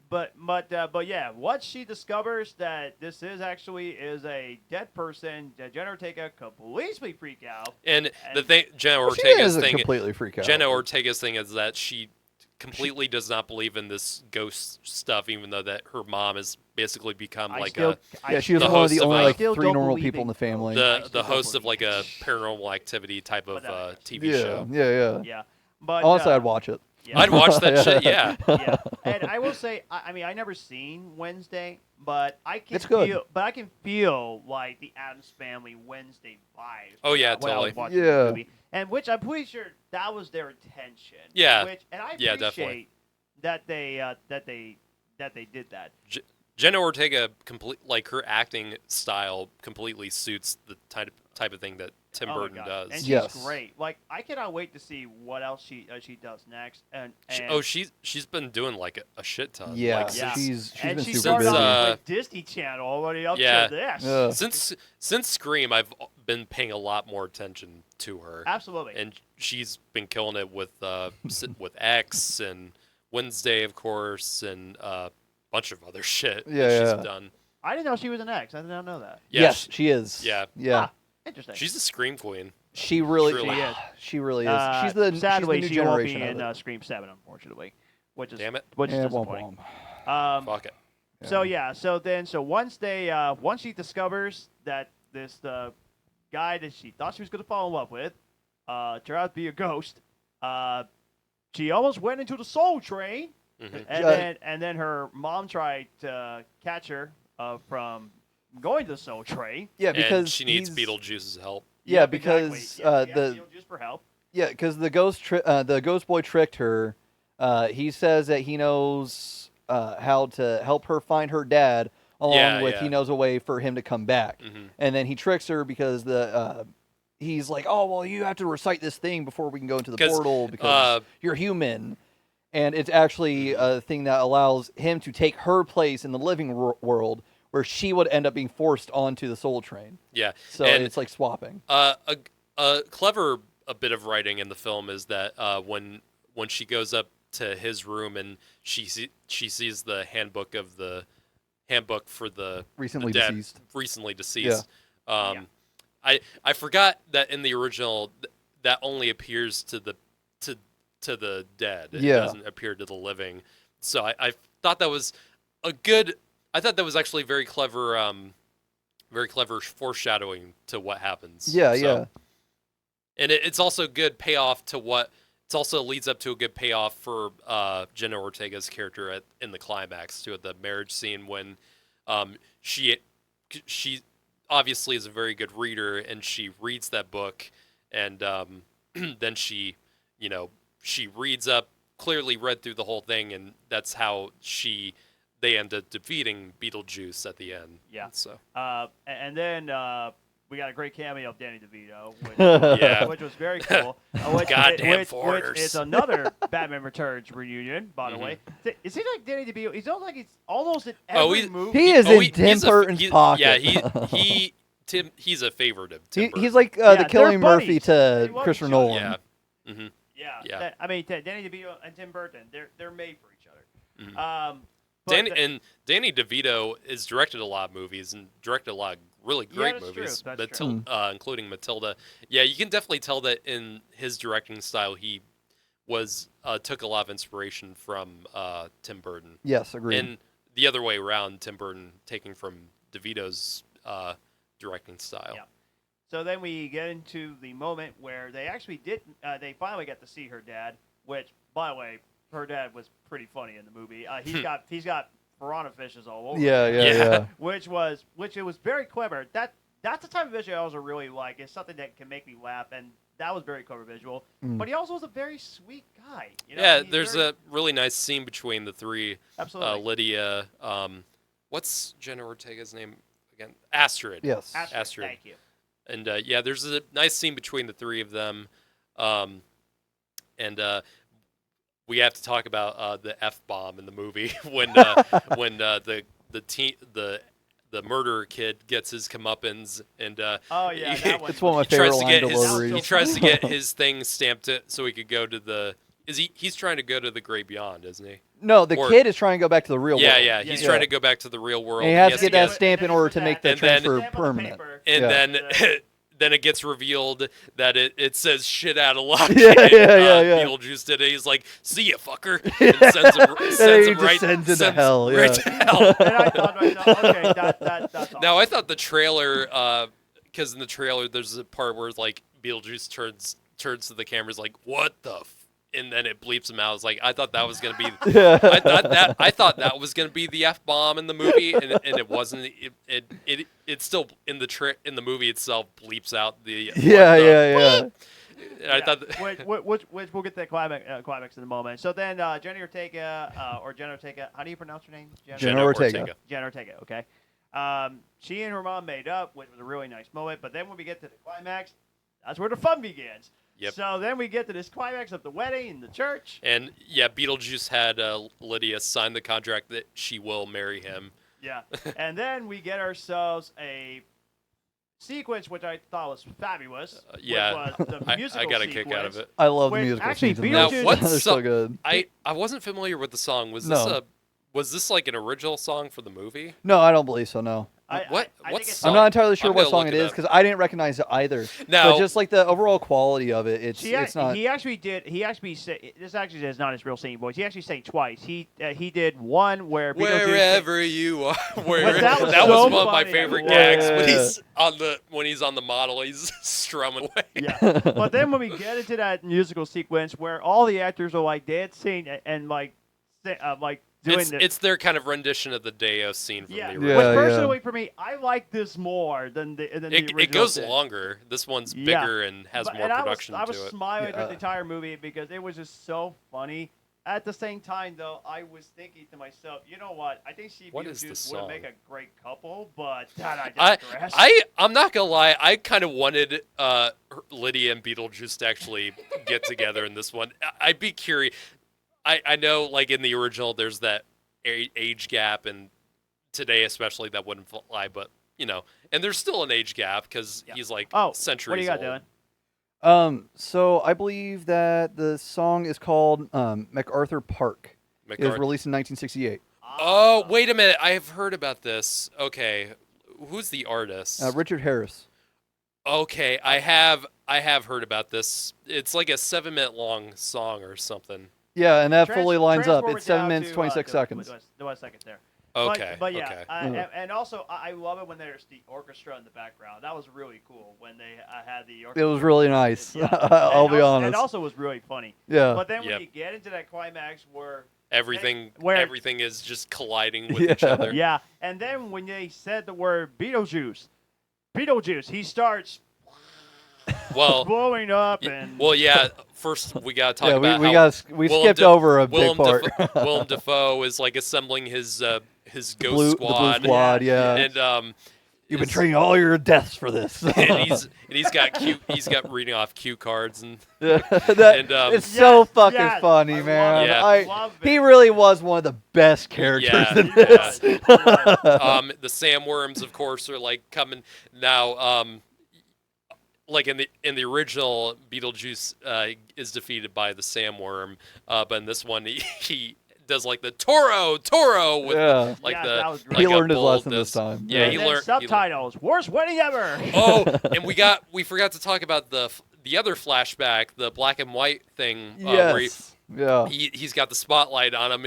But yeah, once she discovers that this is a dead person, Jenna Ortega completely freak out. And the thing, Jenna She Ortega's doesn't thing, completely freak out. Jenna Ortega's thing is that she completely does not believe in this ghost stuff, even though that her mom has basically become I like still, Yeah, she was the one of host the of, only I like still 3 don't normal believe people in in the family. I the still don't host of believe like it. a paranormal activity type of But that TV yeah, show. yeah. Yeah, but Honestly, I'd watch it. Yeah. I'd watch that shit. Yeah. Yeah, and I will say, I mean, I never seen Wednesday, but I can It's good. feel like the Addams Family Wednesday vibes. Oh, yeah, when I was totally. watching Yeah. the movie, and which I'm pretty sure that was their intention. Yeah. and I Yeah, appreciate definitely. that they did that. Jenna Ortega, like her acting style, completely suits the type of thing that Tim Oh my Burton God. does. And she's Yes. great. Like I cannot wait to see what else she does next. And She's been doing like a shit ton. Yeah, like, Yeah. she's and been she super started busy. off with Disney Channel already up Yeah. to this. Yeah. since Scream, I've been paying a lot more attention to her, Absolutely. and she's been killing it with with X and Wednesday, of course, and a bunch of other shit Yeah, that yeah. she's done. I didn't know she was an ex. I did not know that. Yeah, Yes, she is. yeah. Yeah. Ah, interesting. She's a Scream queen. She really, Truly. She is. she really is. She's the sadly she's the new she won't generation be of in it. Scream 7, unfortunately, which is Damn it. which is Yeah, womp disappointing. womp. Fuck it. So once she discovers that the guy that she thought she was going to fall in love with turned out to be a ghost, she almost went into the Soul Train, Mhm. and then her mom tried to catch her from going to the Soul Train. And Yeah, because she needs he's- Beetlejuice's help. Yeah, Yep, because exactly. Yeah, the just for help. yeah, because the ghost boy tricked her. He says that he knows how to help her find her dad, along Yeah, with yeah. he knows a way for him to come back. Mhm. And then he tricks her because he's like, oh well, you have to recite this thing before we can go into the 'Cause, portal because you're human. And it's actually a thing that allows him to take her place in the living world, where she would end up being forced onto the Soul Train. Yeah. So And it's like swapping. a clever bit of writing in the film is that when she goes up to his room and she sees the handbook for the Recently dead, deceased. recently deceased. I forgot that in the original that only appears to the dead. It Yeah. doesn't appear to the living. So I thought that was I thought that was actually very clever foreshadowing to what happens. Yeah, So- yeah. And it's also good payoff to what. It also leads up to a good payoff for Jenna Ortega's character in the climax too, at the marriage scene when she obviously is a very good reader and she reads that book and then she clearly read through the whole thing, and that's how they end up defeating Beetlejuice at the end. Yeah. So And then we got a great cameo of Danny DeVito, Yeah. which was very cool. Goddamn which foreigners. is another Batman Returns reunion, by the Mhm. way. Is he like Danny DeVito? He's almost like he's almost in Oh, every he- movie. He is Oh, in Tim he's Burton's pocket. Yeah, he's a favorite of Tim Burton. He's like Yeah, the Killing they're Murphy buddies. to They love Christopher each other. Nolan. Yeah. Hmm. Yeah. Yeah. Danny DeVito and Tim Burton, they're made for each other. Mhm. But Danny DeVito has directed a lot of movies and directed a lot of really great that's movies, true, that's true. including Matilda. Yeah, you can definitely tell that in his directing style, he took a lot of inspiration from Tim Burton, Yes, agreed. and the other way around, Tim Burton taking from DeVito's directing style. Yeah. So then we get into the moment where they actually they finally got to see her dad, which, by the way, her dad was pretty funny in the movie. He's got piranha fishes all over. yeah, him, yeah, Yeah. yeah. Which it was very clever. That's the type of visual I also really like. It's something that can make me laugh, and that was very clever visual. Mm. But he also was a very sweet guy. You know? Yeah, He's there's very- a really nice scene between the three. absolutely. Lydia, what's Jenna Ortega's name again? Astrid. Yes. Astrid. Thank you. And yeah, there's a nice scene between the three of them, and we have to talk about the F-bomb in the movie when the murderer kid gets his comeuppance and Oh yeah, that one. It's one of my he tries favorite to line get deliveries. he tries to get his thing stamped so he could go to the. He's trying to go to the great beyond, isn't he? No, the Or- kid is trying to go back to the real Yeah, world. yeah. He's Yeah. trying to go back to the real world. And he has to to get that get- stamp in order to make the And then- transfer Stamp on the permanent. paper. And Yeah. then then it gets revealed that it says shit out of luck. Yeah. Beetlejuice did it. He's like, "See ya, fucker," and sends him right into hell. right Yeah. to hell. And I thought to myself, okay, that's awesome. Now I thought the trailer, because in the trailer there's a part where like Beetlejuice turns to the cameras like, "What the?" And then it bleeps him out. I was like, I thought that was gonna be, I thought that was gonna be the F-bomb in the movie, and it wasn't. It's still in the movie itself bleeps out the Yeah. And I thought which we'll get to the climax in a moment. So then Jenna Ortega, how do you pronounce her name? Jenna Ortega. Jenna Ortega. Okay. She and her mom made up, which was a really nice moment. But then when we get to the climax, that's where the fun begins. Yep. So then we get to this climax of the wedding in the church. And yeah, Beetlejuice had Lydia sign the contract that she will marry him. Yeah. And then we get ourselves a sequence which I thought was fabulous. Yeah. Which was the musical I got a sequence. kick out of it. I love the Wait, musical actually, scenes in Beetlejuice- this. Now, what They're so song- good. I wasn't familiar with the song. Was this like an original song for the movie? No, I don't believe so. No. What I what think it's- song? I'm not entirely sure I'm what gonna song look it is up. because I didn't recognize it either. Now- but just like the overall quality of it, it's He not. actually did. This actually is not his real singing voice. He actually sang twice. He did one where Beetlejuice Wherever you are, that was that so was one of my funny. favorite Yeah. gags when he's on the model, he's strumming away. Yeah. But then when we get into that musical sequence where all the actors are like dancing and like doing It's their kind of rendition of the Deo scene from the Yeah. original. Which personally for me, I like this more than the original. It goes did. longer. This one's Yeah. bigger and has more And production I was to it. smiling Yeah. through the entire movie because it was just so funny. At the same time, though, I was thinking to myself, you know what? I think she What is the Beetlejuice would song? make a great couple, but that I digress. I'm not gonna lie. I kind of wanted Lydia and Beetlejuice to actually get together in this one. I'd be curious. I know, like in the original, there's that age gap, and today especially that wouldn't fly. But and there's still an age gap because he's like centuries what do you got, old. Dyllan? So I believe that the song is called MacArthur Park. It was released in 1968. Oh, wait a minute. I have heard about this. Okay. Who's the artist? Richard Harris. Okay, I have heard about this. It's like a 7-minute long song or something. Yeah, and that fully lines up. Transform It's it down 7 minutes, to, 26 seconds. The 1 second there. Okay. But yeah, okay. and also I love it when there's the orchestra in the background. That was really cool when they had the It orchestra. was really nice. Yeah. I'll be honest. And also was really funny. Yeah. But then when Yep. you get into that climax where Everything is just colliding with each Yeah. other. yeah, and then when they said the word Beetlejuice, he starts Well, blowing up and well, yeah. First, we gotta talk about we how we Willem skipped over a big part. Willem Dafoe is like assembling his ghost The Blue Squad, yeah. and You've been training all your deaths for this. and he's got reading off cue cards and it's so fucking yes, funny, I love man. it. Yeah. I love it. He really was one of the best characters Yeah, in He this. was. the sandworms, of course, are like coming now. Like in the original, Beetlejuice is defeated by the sandworm, but in this one he does like the Toro with Yeah. like Yeah, the that was great. He like a learned his bull lesson does. this time. Yeah, And he then learned. subtitles. Worst wedding ever. Oh, and we forgot to talk about the other flashback, the black and white thing. Where Yes. Yeah. he's got the spotlight on him.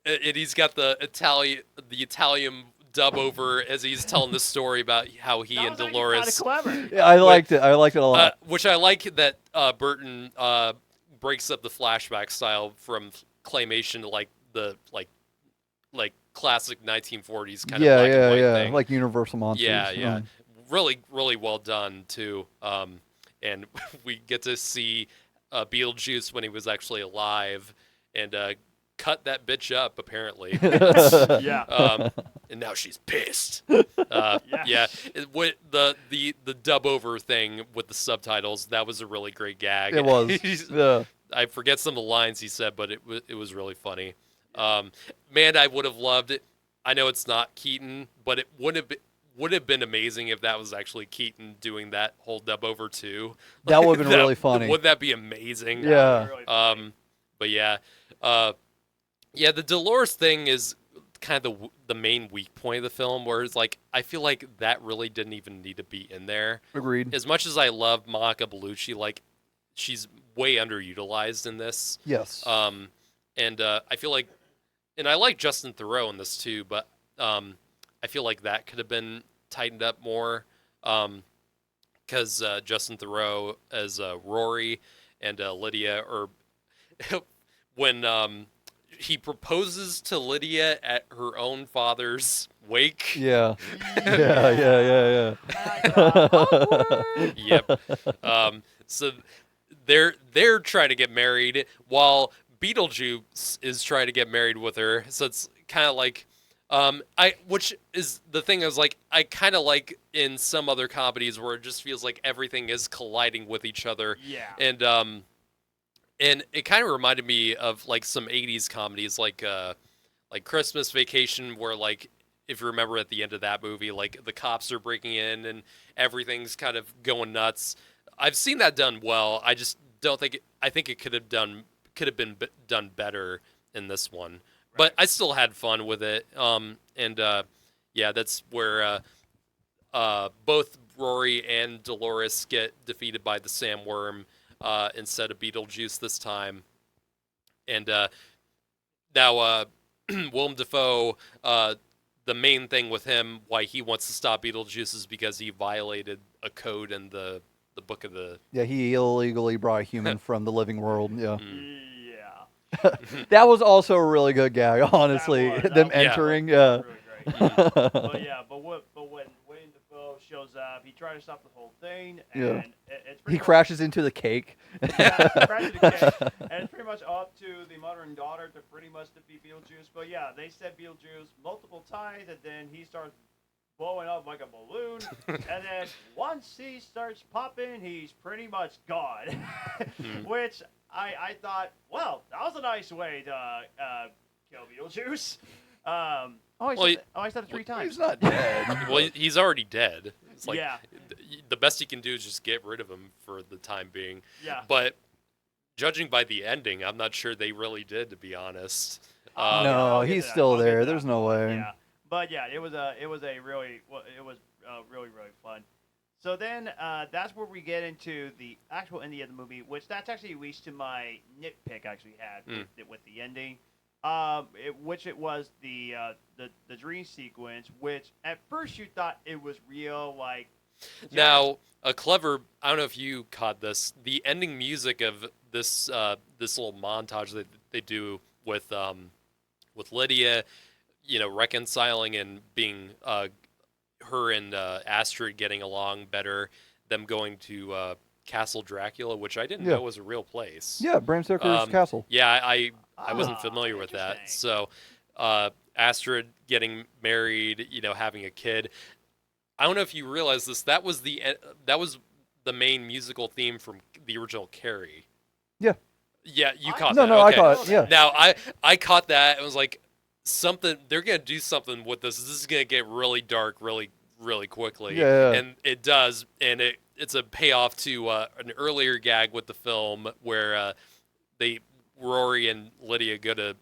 And he's got the Italian dub over as he's telling the story about how he That and was actually Dolores. kinda clever. Yeah, I liked it. I liked it a lot. Which I like that Burton breaks up the flashback style from claymation to like the like classic 1940s kind of black and white thing. Like Universal monsters. Yeah. Really, really well done too. And we get to see Beetlejuice when he was actually alive, and cut that bitch up apparently. Yeah. And now she's pissed. Yeah. Yeah, with the dub over thing with the subtitles, that was a really great gag. It was. Yeah. I forget some of the lines he said, but it was really funny. Man, I would have loved it. I know it's not Keaton, but it would have been amazing if that was actually Keaton doing that whole dub over too. That would have been really funny. Wouldn't that be amazing? Yeah. Really funny. But yeah, the Dolores thing is kind of the main weak point of the film, where it's like I feel like that really didn't even need to be in there. Agreed. As much as I love Monica Bellucci, like she's way underutilized in this. Yes. And I feel like, and I like Justin Theroux in this too, but I feel like that could have been tightened up more. Because Justin Theroux as Rory and Lydia, or when he proposes to Lydia at her own father's wake. Yeah. Yeah. Yep. So they're trying to get married while Beetlejuice is trying to get married with her. So it's kind of like, which is the thing is like, I kind of like in some other comedies where it just feels like everything is colliding with each other. Yeah. And it kind of reminded me of like some 80s comedies like Christmas Vacation, where like, if you remember at the end of that movie, like the cops are breaking in and everything's kind of going nuts. I've seen that done well. I just don't think I think it could have been done better in this one. But I still had fun with it. Yeah, that's where both Rory and Dolores get defeated by the Sandworm instead of Beetlejuice this time. And now Willem Dafoe, the main thing with him, why he wants to stop Beetlejuice, is because he violated a code in the book of the... Yeah, he illegally brought a human from the living world. Yeah. Yeah. That was also a really good gag, honestly. That Them was entering, really yeah. great. but when Willem Dafoe shows up, he tried to stop the whole thing, and Yeah. it's He pretty much, crashes into the cake. yeah, he crashes the cake, and it's pretty much up to the mother and daughter to pretty much defeat Beetlejuice. But yeah, they said Beetlejuice multiple times, and then he starts blowing up like a balloon, and then once he starts popping, he's pretty much gone. Which I thought, well, that was a nice way to kill Beetlejuice. I said it 3 times. He's not dead. Well, he's already dead. It's like, Yeah. the best you can do is just get rid of him for the time being. Yeah. But judging by the ending, I'm not sure they really did, to be honest. No, I'll get he's to that. still I'll get there. to There's that. no way. Yeah, but yeah, it was really fun. So then that's where we get into the actual ending of the movie, which that's actually leads to my nitpick I actually had with the ending, which it was the dream sequence, which at first you thought it was real, like. Now, a clever, I don't know if you caught this, the ending music of this this little montage that they do with Lydia, reconciling and being her and Astrid getting along better, them going to Castle Dracula, which I didn't know was a real place. Yeah, Bram Stoker's castle. Yeah, I wasn't familiar with that. Interesting. So Astrid getting married, having a kid. I don't know if you realize this. That was the main musical theme from the original Carrie. Yeah. Yeah, you caught No, that. no, Okay. I caught it. Yeah. Now I caught that and was like, something. They're gonna do something with this. This is gonna get really dark, really, really quickly. Yeah. And it does, and it's a payoff to an earlier gag with the film where Rory and Lydia go to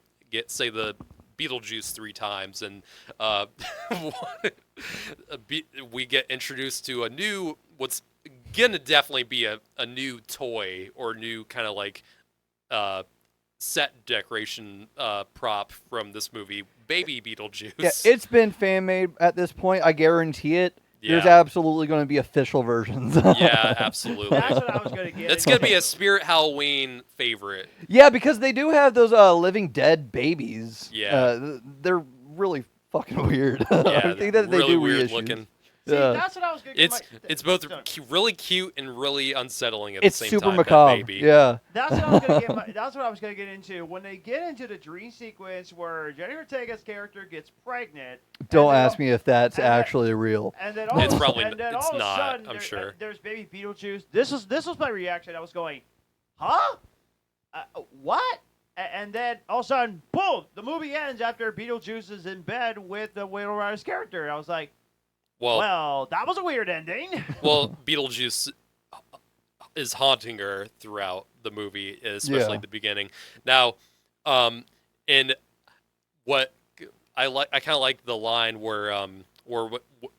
say the Beetlejuice 3 times, and we get introduced to what's gonna definitely be a new toy or new kind of like set decoration prop from this movie, Baby Beetlejuice. Yeah, it's been fan made at this point. I guarantee it. There's Yeah. absolutely going to be official versions. Yeah, absolutely. That's what I was gonna get. It's gonna be a Spirit Halloween favorite. Yeah, because they do have those living dead babies. Yeah. They're really fucking weird. Yeah, I think that they really do weird reissues. looking. See, Yeah. that's what I was gonna get. It's both really cute and really unsettling at It's the same super time. macabre. That baby. Yeah. That's what I was gonna get. That's what I was gonna get into when they get into the dream sequence where Jenny Ortega's character gets pregnant. Don't ask me if that's and then- actually real. And then It's all, probably and then it's all of a not. sudden, I'm sure. there's baby Beetlejuice. This was my reaction. I was going, huh? What? And then all of a sudden, boom! The movie ends after Beetlejuice is in bed with the Winona Ryder's character. And I was like, well, that was a weird ending. Well, Beetlejuice is haunting her throughout the movie, especially Yeah. at the beginning. Now, and what I kind of like the line where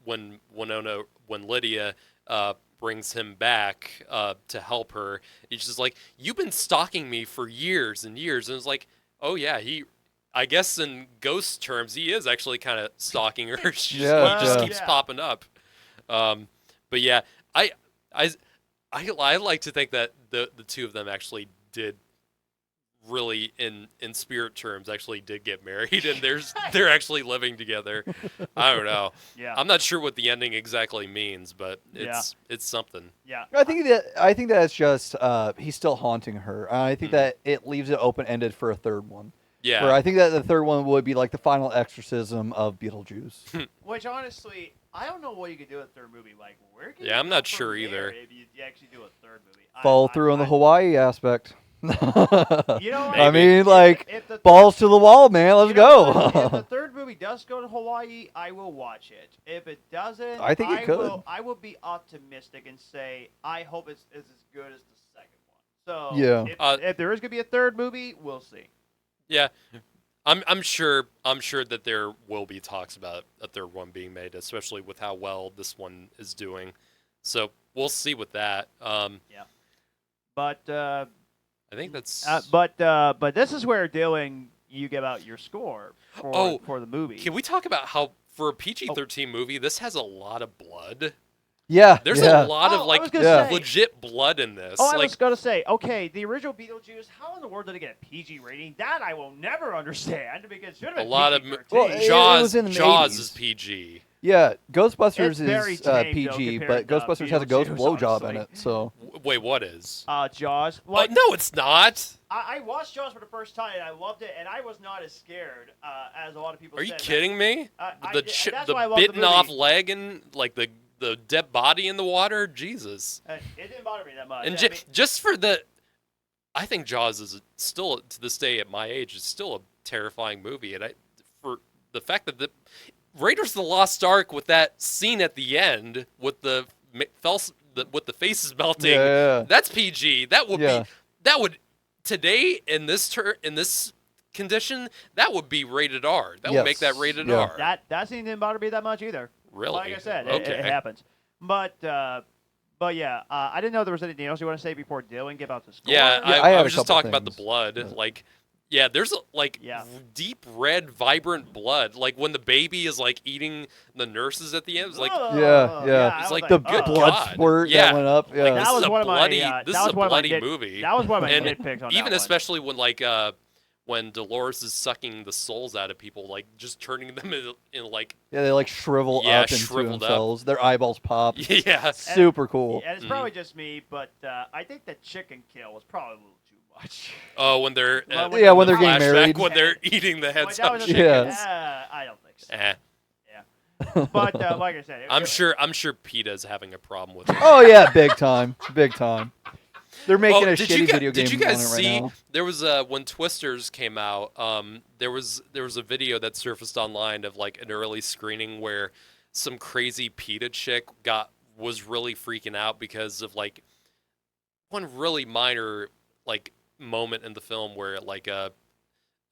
when Lydia brings him back to help her, he's just like, "You've been stalking me for years and years," and it's like, "Oh yeah, I guess in ghost terms, he is actually kind of stalking her. He just keeps popping up." But yeah, I like to think that the two of them actually did really in spirit terms actually did get married, and they're actually living together. I don't know. Yeah. I'm not sure what the ending exactly means, but it's something. Yeah. I think that it's just he's still haunting her. I think that it leaves it open ended for a third one. Yeah. Where I think that the third one would be like the final exorcism of Beetlejuice. Which honestly, I don't know what you could do with a third movie. Like, where can I'm you not go sure from either. there if you actually do a third movie? Follow through on the Hawaii aspect. You know what? I mean, like, if the balls to the wall, man. Let's you know what? If go. the third movie does go to Hawaii, I will watch it. If it doesn't, I think it could. I will be optimistic and say I hope it's as good as the second one. So Yeah. if there is gonna be a third movie, we'll see. Yeah. I'm sure that there will be talks about a third one being made, especially with how well this one is doing. So we'll see with that. But I think that's. but this is where Dyllan, you give out your score for the movie. Can we talk about how for a PG-13 movie, this has a lot of blood? Yeah. There's a lot of I was gonna say- legit blood in this. I was gonna say, okay, the original Beetlejuice. How in the world did it get a PG rating? That I will never understand because it should have been a lot of PG-13. Well, it Jaws. was in the Jaws 80s. is PG. Yeah, Ghostbusters It's very is tame, PG, though, but compared to Ghostbusters has a ghost Beetlejuice, blowjob in honestly. it. So Wait, what is? Jaws. Like, No, it's not. I watched Jaws for the first time and I loved it, and I was not as scared as a lot of people. Are you said. kidding me? That's why I loved bitten the movie. off leg and like the dead body in the water. Jesus. It didn't bother me that much. And I mean, just for I think Jaws is still, to this day at my age, is still a terrifying movie. And for the fact that the Raiders of the Lost Ark with that scene at the end with the faces melting, that's PG. That would today in this condition, that would be rated R. That would make that rated R. that scene didn't bother me that much either. Really? Like I said, Okay. it happens. But yeah, I didn't know there was anything else you want to say before Dyllan give out the score. Yeah, I I had was a just couple talking about the things, blood. but- Like, yeah, there's deep red, vibrant blood. Like when the baby is like eating the nurses at the end. It's like, Yeah. It's like the good blood God. spurt Yeah. that went up. Yeah. Like, That this was is a one of my, bloody. that This was is a one of my bloody movie. That was one of my And nitpicks on even that one. especially when Dolores is sucking the souls out of people, like just turning them in like Yeah, they like shrivel up into shriveled up. themselves. Their eyeballs pop. yeah. Super cool. And it's probably just me, but I think the chicken kill was probably a little too much. Oh, when they're when they're getting flashback, married. when they're eating the heads Like, that off was chickens. just Yeah. I don't think so. Eh. But like I said, I'm sure PETA's having a problem with it. Oh yeah, big time, big time. They're making a did shitty you guys, video game Did you guys on it right see? now. There was when Twisters came out. There was a video that surfaced online of like an early screening where some crazy PETA chick was really freaking out because of like one really minor like moment in the film where like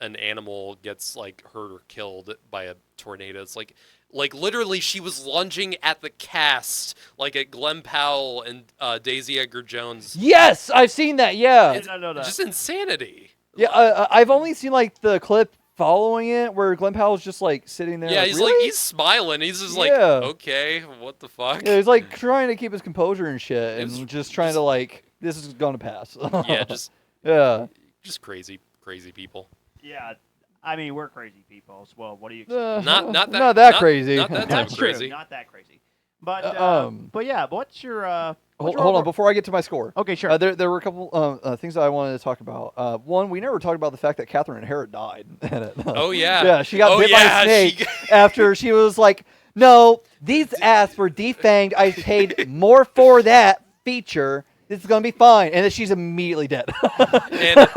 an animal gets like hurt or killed by a tornado. It's like literally she was lunging at the cast like at Glenn Powell and Daisy Edgar Jones. Yes, I've seen that. Yeah, I did not know that. Just insanity. yeah. I've only seen like the clip following it where Glenn Powell's just like sitting there. Yeah, like, he's really? like he's smiling. He's just like, Yeah. okay, what the fuck? Yeah, he's like trying to keep his composure and shit, and It's just trying to like, this is gonna pass. Yeah, yeah. just crazy people. Yeah, I mean we're crazy people. So, well, what do you? Not that not that crazy. Not that type That's of true. crazy. Not that crazy. But um, yeah, what's your Hold on, before I get to my score. Okay, sure. There were a couple things that I wanted to talk about. One, we never talked about the fact that Catherine Harrod died in it. Oh yeah. Yeah, she got bit by yeah, a snake after she was like, "No, these asps were defanged. I paid more for that feature. This is gonna be fine." And then she's immediately dead. And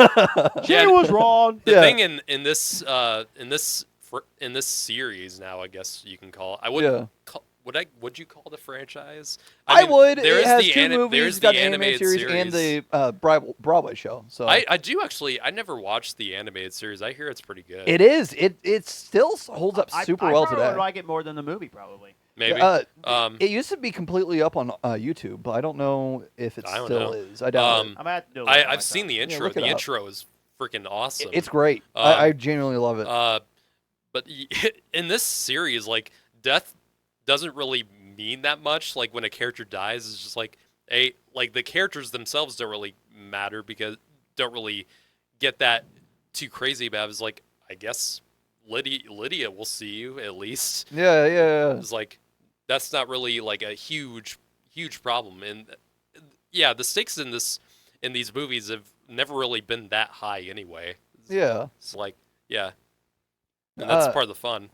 She was wrong. the Yeah. thing in this series now, I guess you can call it. I wouldn't would you call the franchise? I mean, would. There It is has the two movies. there's It's got the the animated series and the Broadway show. So I do actually. I never watched the animated series. I hear it's pretty good. it is. It still holds up super well I probably today. would like it more than the movie, probably. Maybe. It used to be completely up on YouTube, but I don't know if it I don't still know. is. I doubt it. I'm gonna have to do a look at I've seen the intro. look it The up. intro is freaking awesome. It's great. Um, I genuinely love it. But in this series, like death doesn't really mean that much. Like when a character dies, it's just like the characters themselves don't really matter because don't really get that too crazy about it. It's like I guess Lydia will see you at least. Yeah. It's like that's not really like a huge problem. And yeah, the stakes in these movies have never really been that high anyway. Yeah. It's like yeah, and that's part of the fun.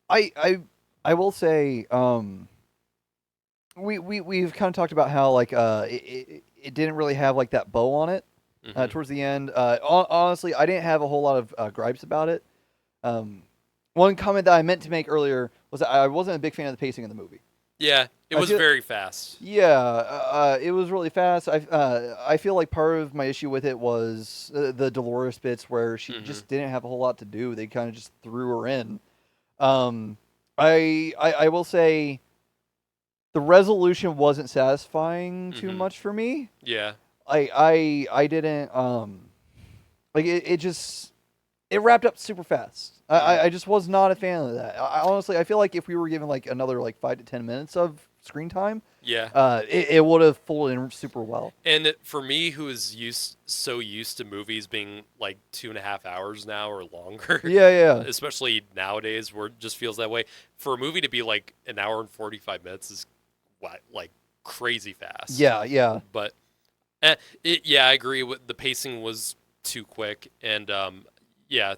I will say we've kind of talked about how like it didn't really have like that bow on it Mhm. towards the end. Honestly, I didn't have a whole lot of gripes about it. One comment that I meant to make earlier was that I wasn't a big fan of the pacing of the movie. Yeah, it I was feel- very fast. Yeah, it was really fast. I feel like part of my issue with it was the Dolores bits where she Mhm. just didn't have a whole lot to do. They kind of just threw her in. I will say the resolution wasn't satisfying too Mhm. much for me. Yeah. I didn't like it wrapped up super fast. I just was not a fan of that. Honestly, I feel like if we were given like another like 5 to 10 minutes of screen time, Yeah. it would have folded in super well. And for me, who is so used to movies being like 2.5 hours now or longer, Yeah. especially nowadays where it just feels that way, for a movie to be like an hour and 45 minutes is like crazy fast. Yeah. But I agree. With the pacing was too quick, and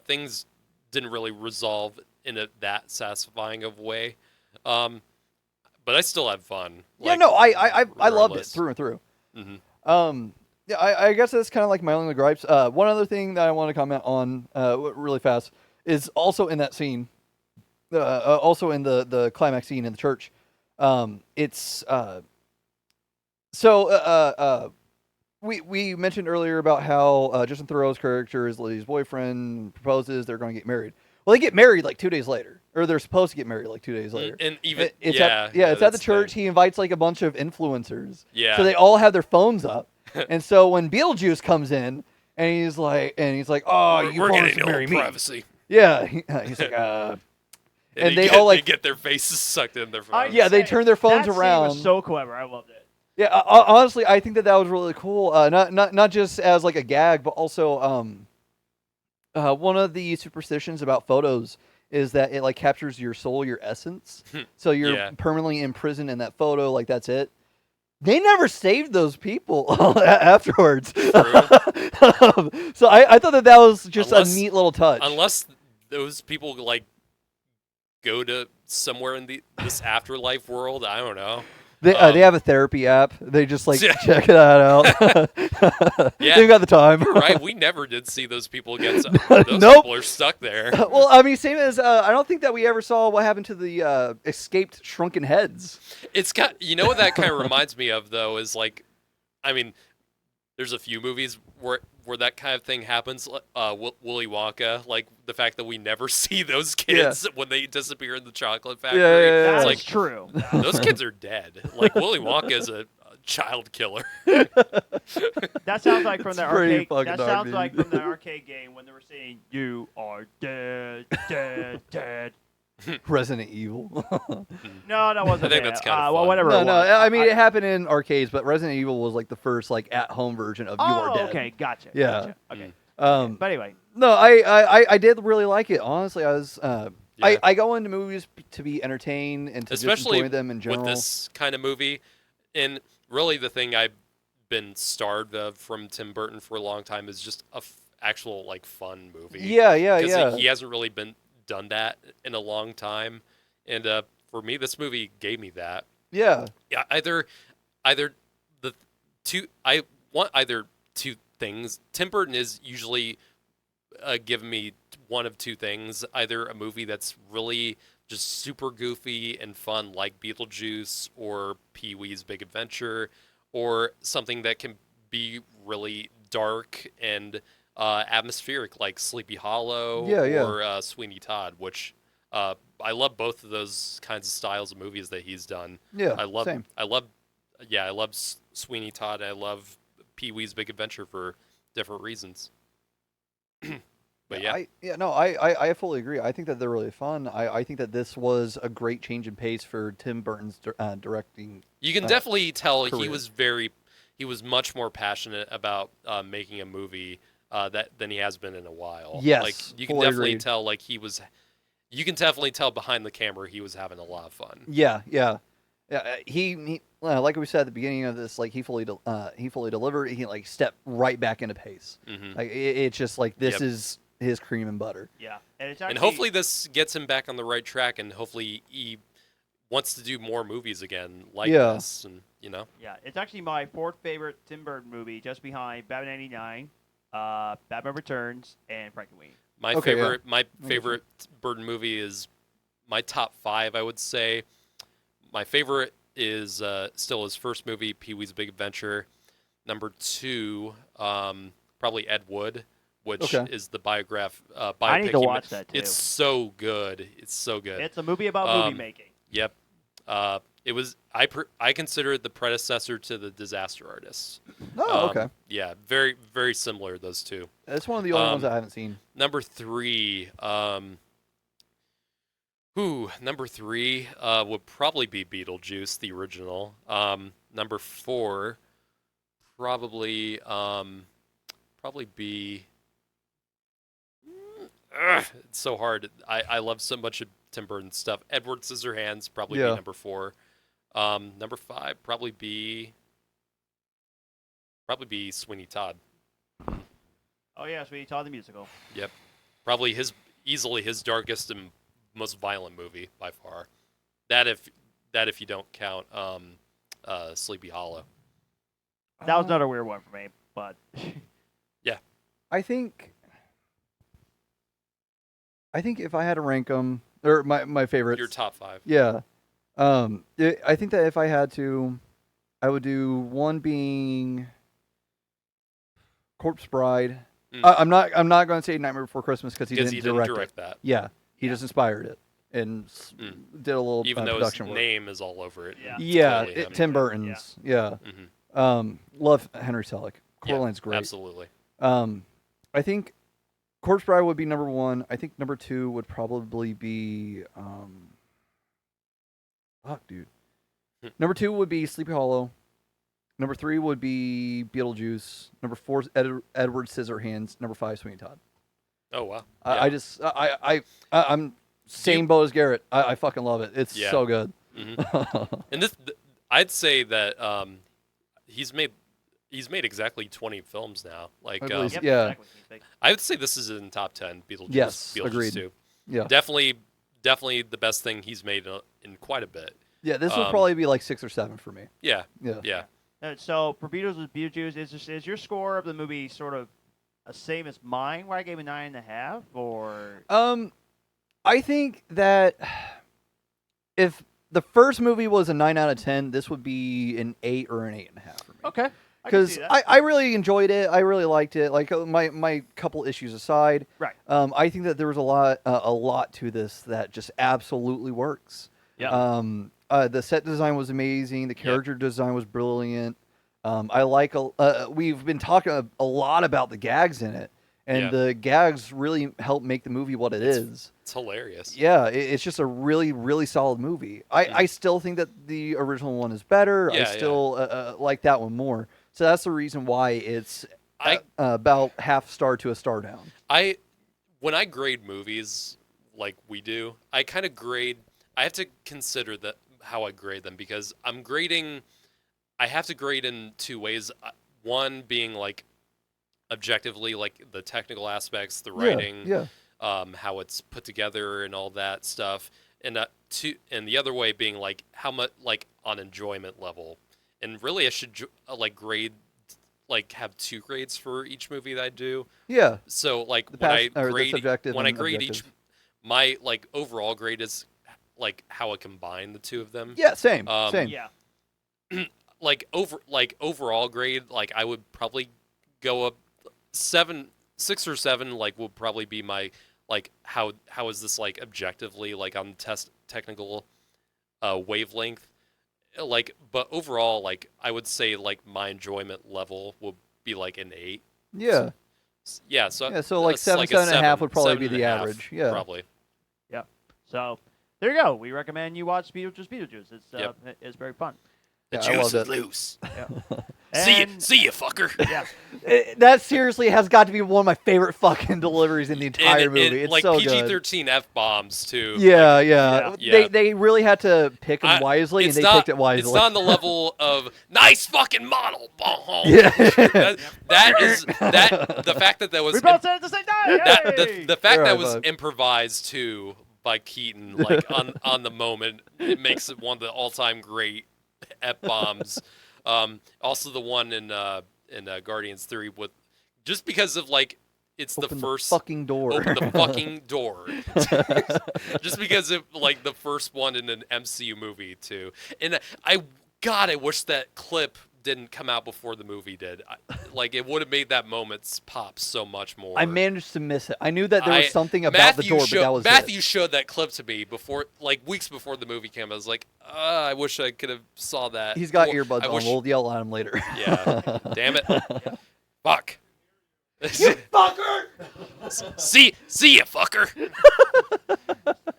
things didn't really resolve in that satisfying of way. But I still had fun. Yeah, no, I loved it regardless. through and through. Mhm. Yeah, I guess that's kind of like my only gripes. One other thing that I want to comment on really fast is also in that scene, also in the climax scene in the church. We mentioned earlier about how Justin Theroux's character is Lydia's boyfriend, proposes, they're going to get married. Well, they get married like 2 days later, or they're supposed to get married like 2 days later. And even It's yeah, it's at the that's church. thing. He invites like a bunch of influencers. Yeah. So they all have their phones up, and so when Beetlejuice comes in, and he's like, "Oh, you we're promised getting to marry no me." privacy. Yeah, he's like, and they all they like, get their faces sucked in their phones. Yeah, they turn their phones that scene around. was so clever. I loved it. Yeah, honestly, I think that was really cool. Not just as like a gag, but also one of the superstitions about photos is that it like captures your soul, your essence. So you're Yeah. permanently imprisoned in that photo. Like that's it. They never saved those people afterwards. So I thought that was just a neat little touch. Unless those people like go to somewhere in this afterlife world, I don't know. They have a therapy app. They just like check it out. Yeah. They've got the time. You're right. We never did see those people again. So those Nope. people are stuck there. Well, I mean, same as I don't think that we ever saw what happened to the escaped shrunken heads. It's got, you know what that kind of reminds me of though is like, I mean, there's a few movies where that kind of thing happens. Willy Wonka, like the fact that we never see those kids when they disappear in the chocolate factory. Yeah. It's That's like true. those kids are dead. Like Willy Wonka is a child killer. That sounds like from It's the pretty arcade. fucking That dark, sounds dude. like from the arcade game when they were saying, "You are dead, dead." Resident Evil. No, that wasn't. I think it. that's kinda well, fun. whatever. No, it no. was. I mean, it happened in arcades, but Resident Evil was like the first like at-home version of You Are Dead. okay, gotcha. Yeah. Gotcha. Okay. But anyway, No, I did really like it. Honestly, I was. Yeah. I go into movies to be entertained and to Especially just enjoy them in general. with this kind of movie. And really the thing I've been starved of from Tim Burton for a long time is just a actual like fun movie. Yeah. Because he hasn't really done that in a long time. And for me, this movie gave me that. Yeah. Yeah, I want either two things. Tim Burton is usually giving me one of two things: either a movie that's really just super goofy and fun, like Beetlejuice or Pee-wee's Big Adventure, or something that can be really dark and atmospheric, like Sleepy Hollow Yeah, yeah. or Sweeney Todd, which I love both of those kinds of styles of movies that he's done. Yeah, I same. love, yeah, I love Sweeney Todd. I love Pee-wee's Big Adventure for different reasons. But yeah, I fully agree. I think that they're really fun. I think that this was a great change in pace for Tim Burton's directing. you can definitely tell career. he was much more passionate about making a movie than he has been in a while. Yes, like you can fully definitely agreed. tell you can definitely tell behind the camera he was having a lot of fun. Yeah, yeah, yeah. He like we said at the beginning of this, like he fully delivered. He like stepped right back into pace. Like it's just like this Yep. is his cream and butter. Yeah, and it's actually, And hopefully this gets him back on the right track, and hopefully he wants to do more movies again like Yeah. this. And yeah, it's actually my fourth favorite Tim Burton movie, just behind Batman '89, Batman Returns, and Frankenweenie. my Okay, yeah. favorite Burton movie is my top 5. I would say my favorite is still his first movie, Pee-wee's Big Adventure. Number 2, probably Ed Wood, which Okay. is the biopic. I need to watch that too. It's so good. It's so good. It's a movie about movie making. Yep. It was I consider it the predecessor to The Disaster Artist. Oh, okay. Yeah, very very similar those two. It's one of the only ones I haven't seen. Number 3, number 3 would probably be Beetlejuice, the original. Number 4, probably be. It's so hard. I love so much of Tim Burton stuff. Edward Scissorhands probably Yeah. be number 4. Number 5 probably be Sweeney Todd. Oh yeah, Sweetie Todd the musical. Yep, probably easily his darkest and most violent movie by far. That if you don't count Sleepy Hollow. That was another weird one for me, but I think if I had to rank them, or my favorites, Your top 5. yeah. I think that if I had to, I would do one being Corpse Bride. I'm not going to say Nightmare Before Christmas because he didn't direct it. that. Yeah, he just inspired it and did a little Even though his production work. name is all over it. Yeah. Yeah, Totally him. Tim Burton's. Yeah. Love Henry Selick. Coraline's great. Absolutely. I think Corpse Bride would be number 1. I think number 2 would probably be fuck, dude. Number 2 would be Sleepy Hollow. Number 3 would be Beetlejuice. Number 4 is Edward Scissorhands. Number 5, Sweeney Todd. Oh wow. I'm same boat as Garrett. I fucking love it. It's Yeah. so good. And I'd say that he's made exactly 20 films now. Like I believe yep, Yeah. exactly. I would say this is in top 10. Beetlejuice. Yes, Beetlejuice agreed. 2. Yeah. Definitely the best thing he's made in quite a bit. Yeah, this would probably be like 6 or 7 for me. Yeah. Yeah. Yeah. So for Beetlejuice, is your score of the movie sort of the same as mine, where I gave a 9.5, or? I think that if the first movie was a 9 out of 10, this would be an 8 or an 8.5 for me. Okay. Because I really enjoyed it. I really liked it. Like my couple issues aside, Right. I think that there was a lot to this that just absolutely works. Yeah. The set design was amazing. The character design was brilliant. I like we've been talking a lot about the gags in it, and the gags really help make the movie what it's hilarious. Yeah, it's just a really, really solid movie. I still think that the original one is better. I still like that one more. So that's the reason why it's about half star to a star down. When I grade movies like we do, I have to consider how I grade them, because I have to grade in 2 ways. One being like objectively, like the technical aspects, the writing, how it's put together and all that stuff. And the other way being like how much, like on enjoyment level. And really I should grade, like have 2 grades for each movie that I do. Yeah. So like the when I grade subjective when I and grade objective. my like overall grade is like how it combined the two of them. Yeah, same. Yeah. Overall grade, like I would probably go up 6 or 7. Like would probably be my like how is this like objectively like on test technical wavelength. Like, but overall, like I would say like my enjoyment level would be like an 8. Yeah. So like 7.5 would probably be the 7.5, average. Yeah. Probably. Yeah. So there you go. We recommend you watch Beetlejuice Beetlejuice. It's very fun. The I juice loved is it. loose. Yeah. See you, fucker. Yeah. That seriously has got to be one of my favorite fucking deliveries in the entire movie. It's like so PG-13 good. F-bombs too. Yeah, Like, yeah. They really had to pick them wisely, and they picked it wisely. It's not on the level of nice fucking model. Yeah. that is the fact that was We both said it at the same time. Yay! the fact Right, that was bud. improvised too by Keaton, like on the moment, it makes it one of the all-time great F-bombs. Also the one in Guardians 3 with just because of like it's Open the first fucking door. Open the fucking door. Just because of like the first one in an MCU movie too. And I wish that clip didn't come out before the movie did. Like it would have made that moment pop so much more. I managed to miss it. I knew that there was something about the door, but that was Matthew it. showed that clip to me before, like weeks before the movie came. I was like, I wish I could have saw that. He's got Or earbuds I on. wish- We'll yell at him later. Yeah. Damn it. Fuck. You fucker! See you, fucker.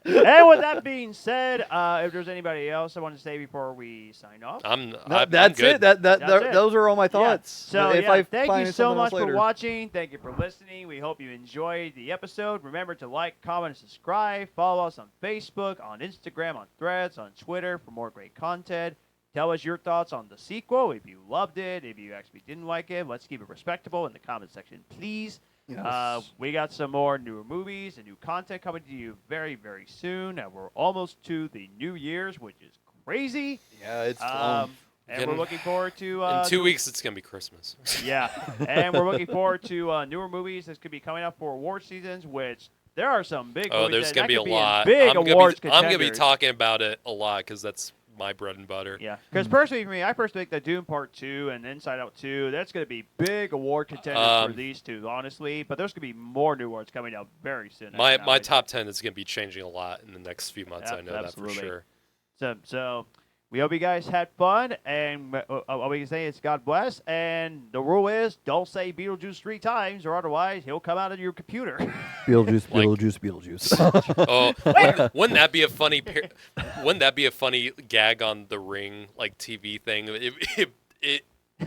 And with that being said, if there's anybody else I want to say before we sign off. I'm That's good. it. That's it. Those are all my thoughts. Yeah. So if I thank find you so something else much for later. watching. Thank you for listening. We hope you enjoyed the episode. Remember to like, comment, and subscribe. Follow us on Facebook, on Instagram, on Threads, on Twitter for more great content. Tell us your thoughts on the sequel. If you loved it, if you actually didn't like it, let's keep it respectable in the comment section, please. Yes. We got some more newer movies and new content coming to you very, very soon. And we're almost to the New Year's, which is crazy. Yeah, it's And Again, we're looking forward to... In 2 weeks, it's gonna be Christmas. Yeah, and we're looking forward to newer movies that's going to be coming up for award seasons, which there are some big Oh, movies there's that gonna be a could lot. Big awards I'm gonna be contenders. talking about it a lot because that's my bread and butter. Yeah, because personally for me, I personally think that Doom Part 2 and Inside Out 2, that's going to be big award contenders for these two, honestly. But there's going to be more new awards coming out very soon. My top 10 is gonna be changing a lot in the next few months. Yep, I know absolutely. that for sure. So we hope you guys had fun, and all we can say is God bless. And the rule is don't say Beetlejuice 3 times, or otherwise he'll come out of your computer. Beetlejuice, Like- Beetlejuice, Beetlejuice. Oh, wouldn't that be a funny? Wouldn't that be a funny gag on the Ring like TV thing? It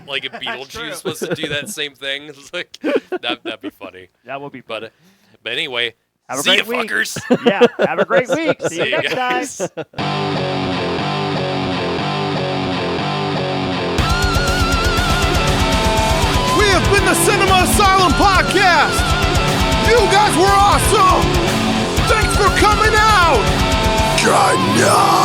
like if Beetlejuice was to do that same thing, it's like that'd be funny. That will be fun. But anyway, Have a see you, great week. fuckers. Yeah, have a great week. See you See you next guys. time. We have been the Cinema Asylum Podcast. You guys were awesome. Thanks for coming out. Good night.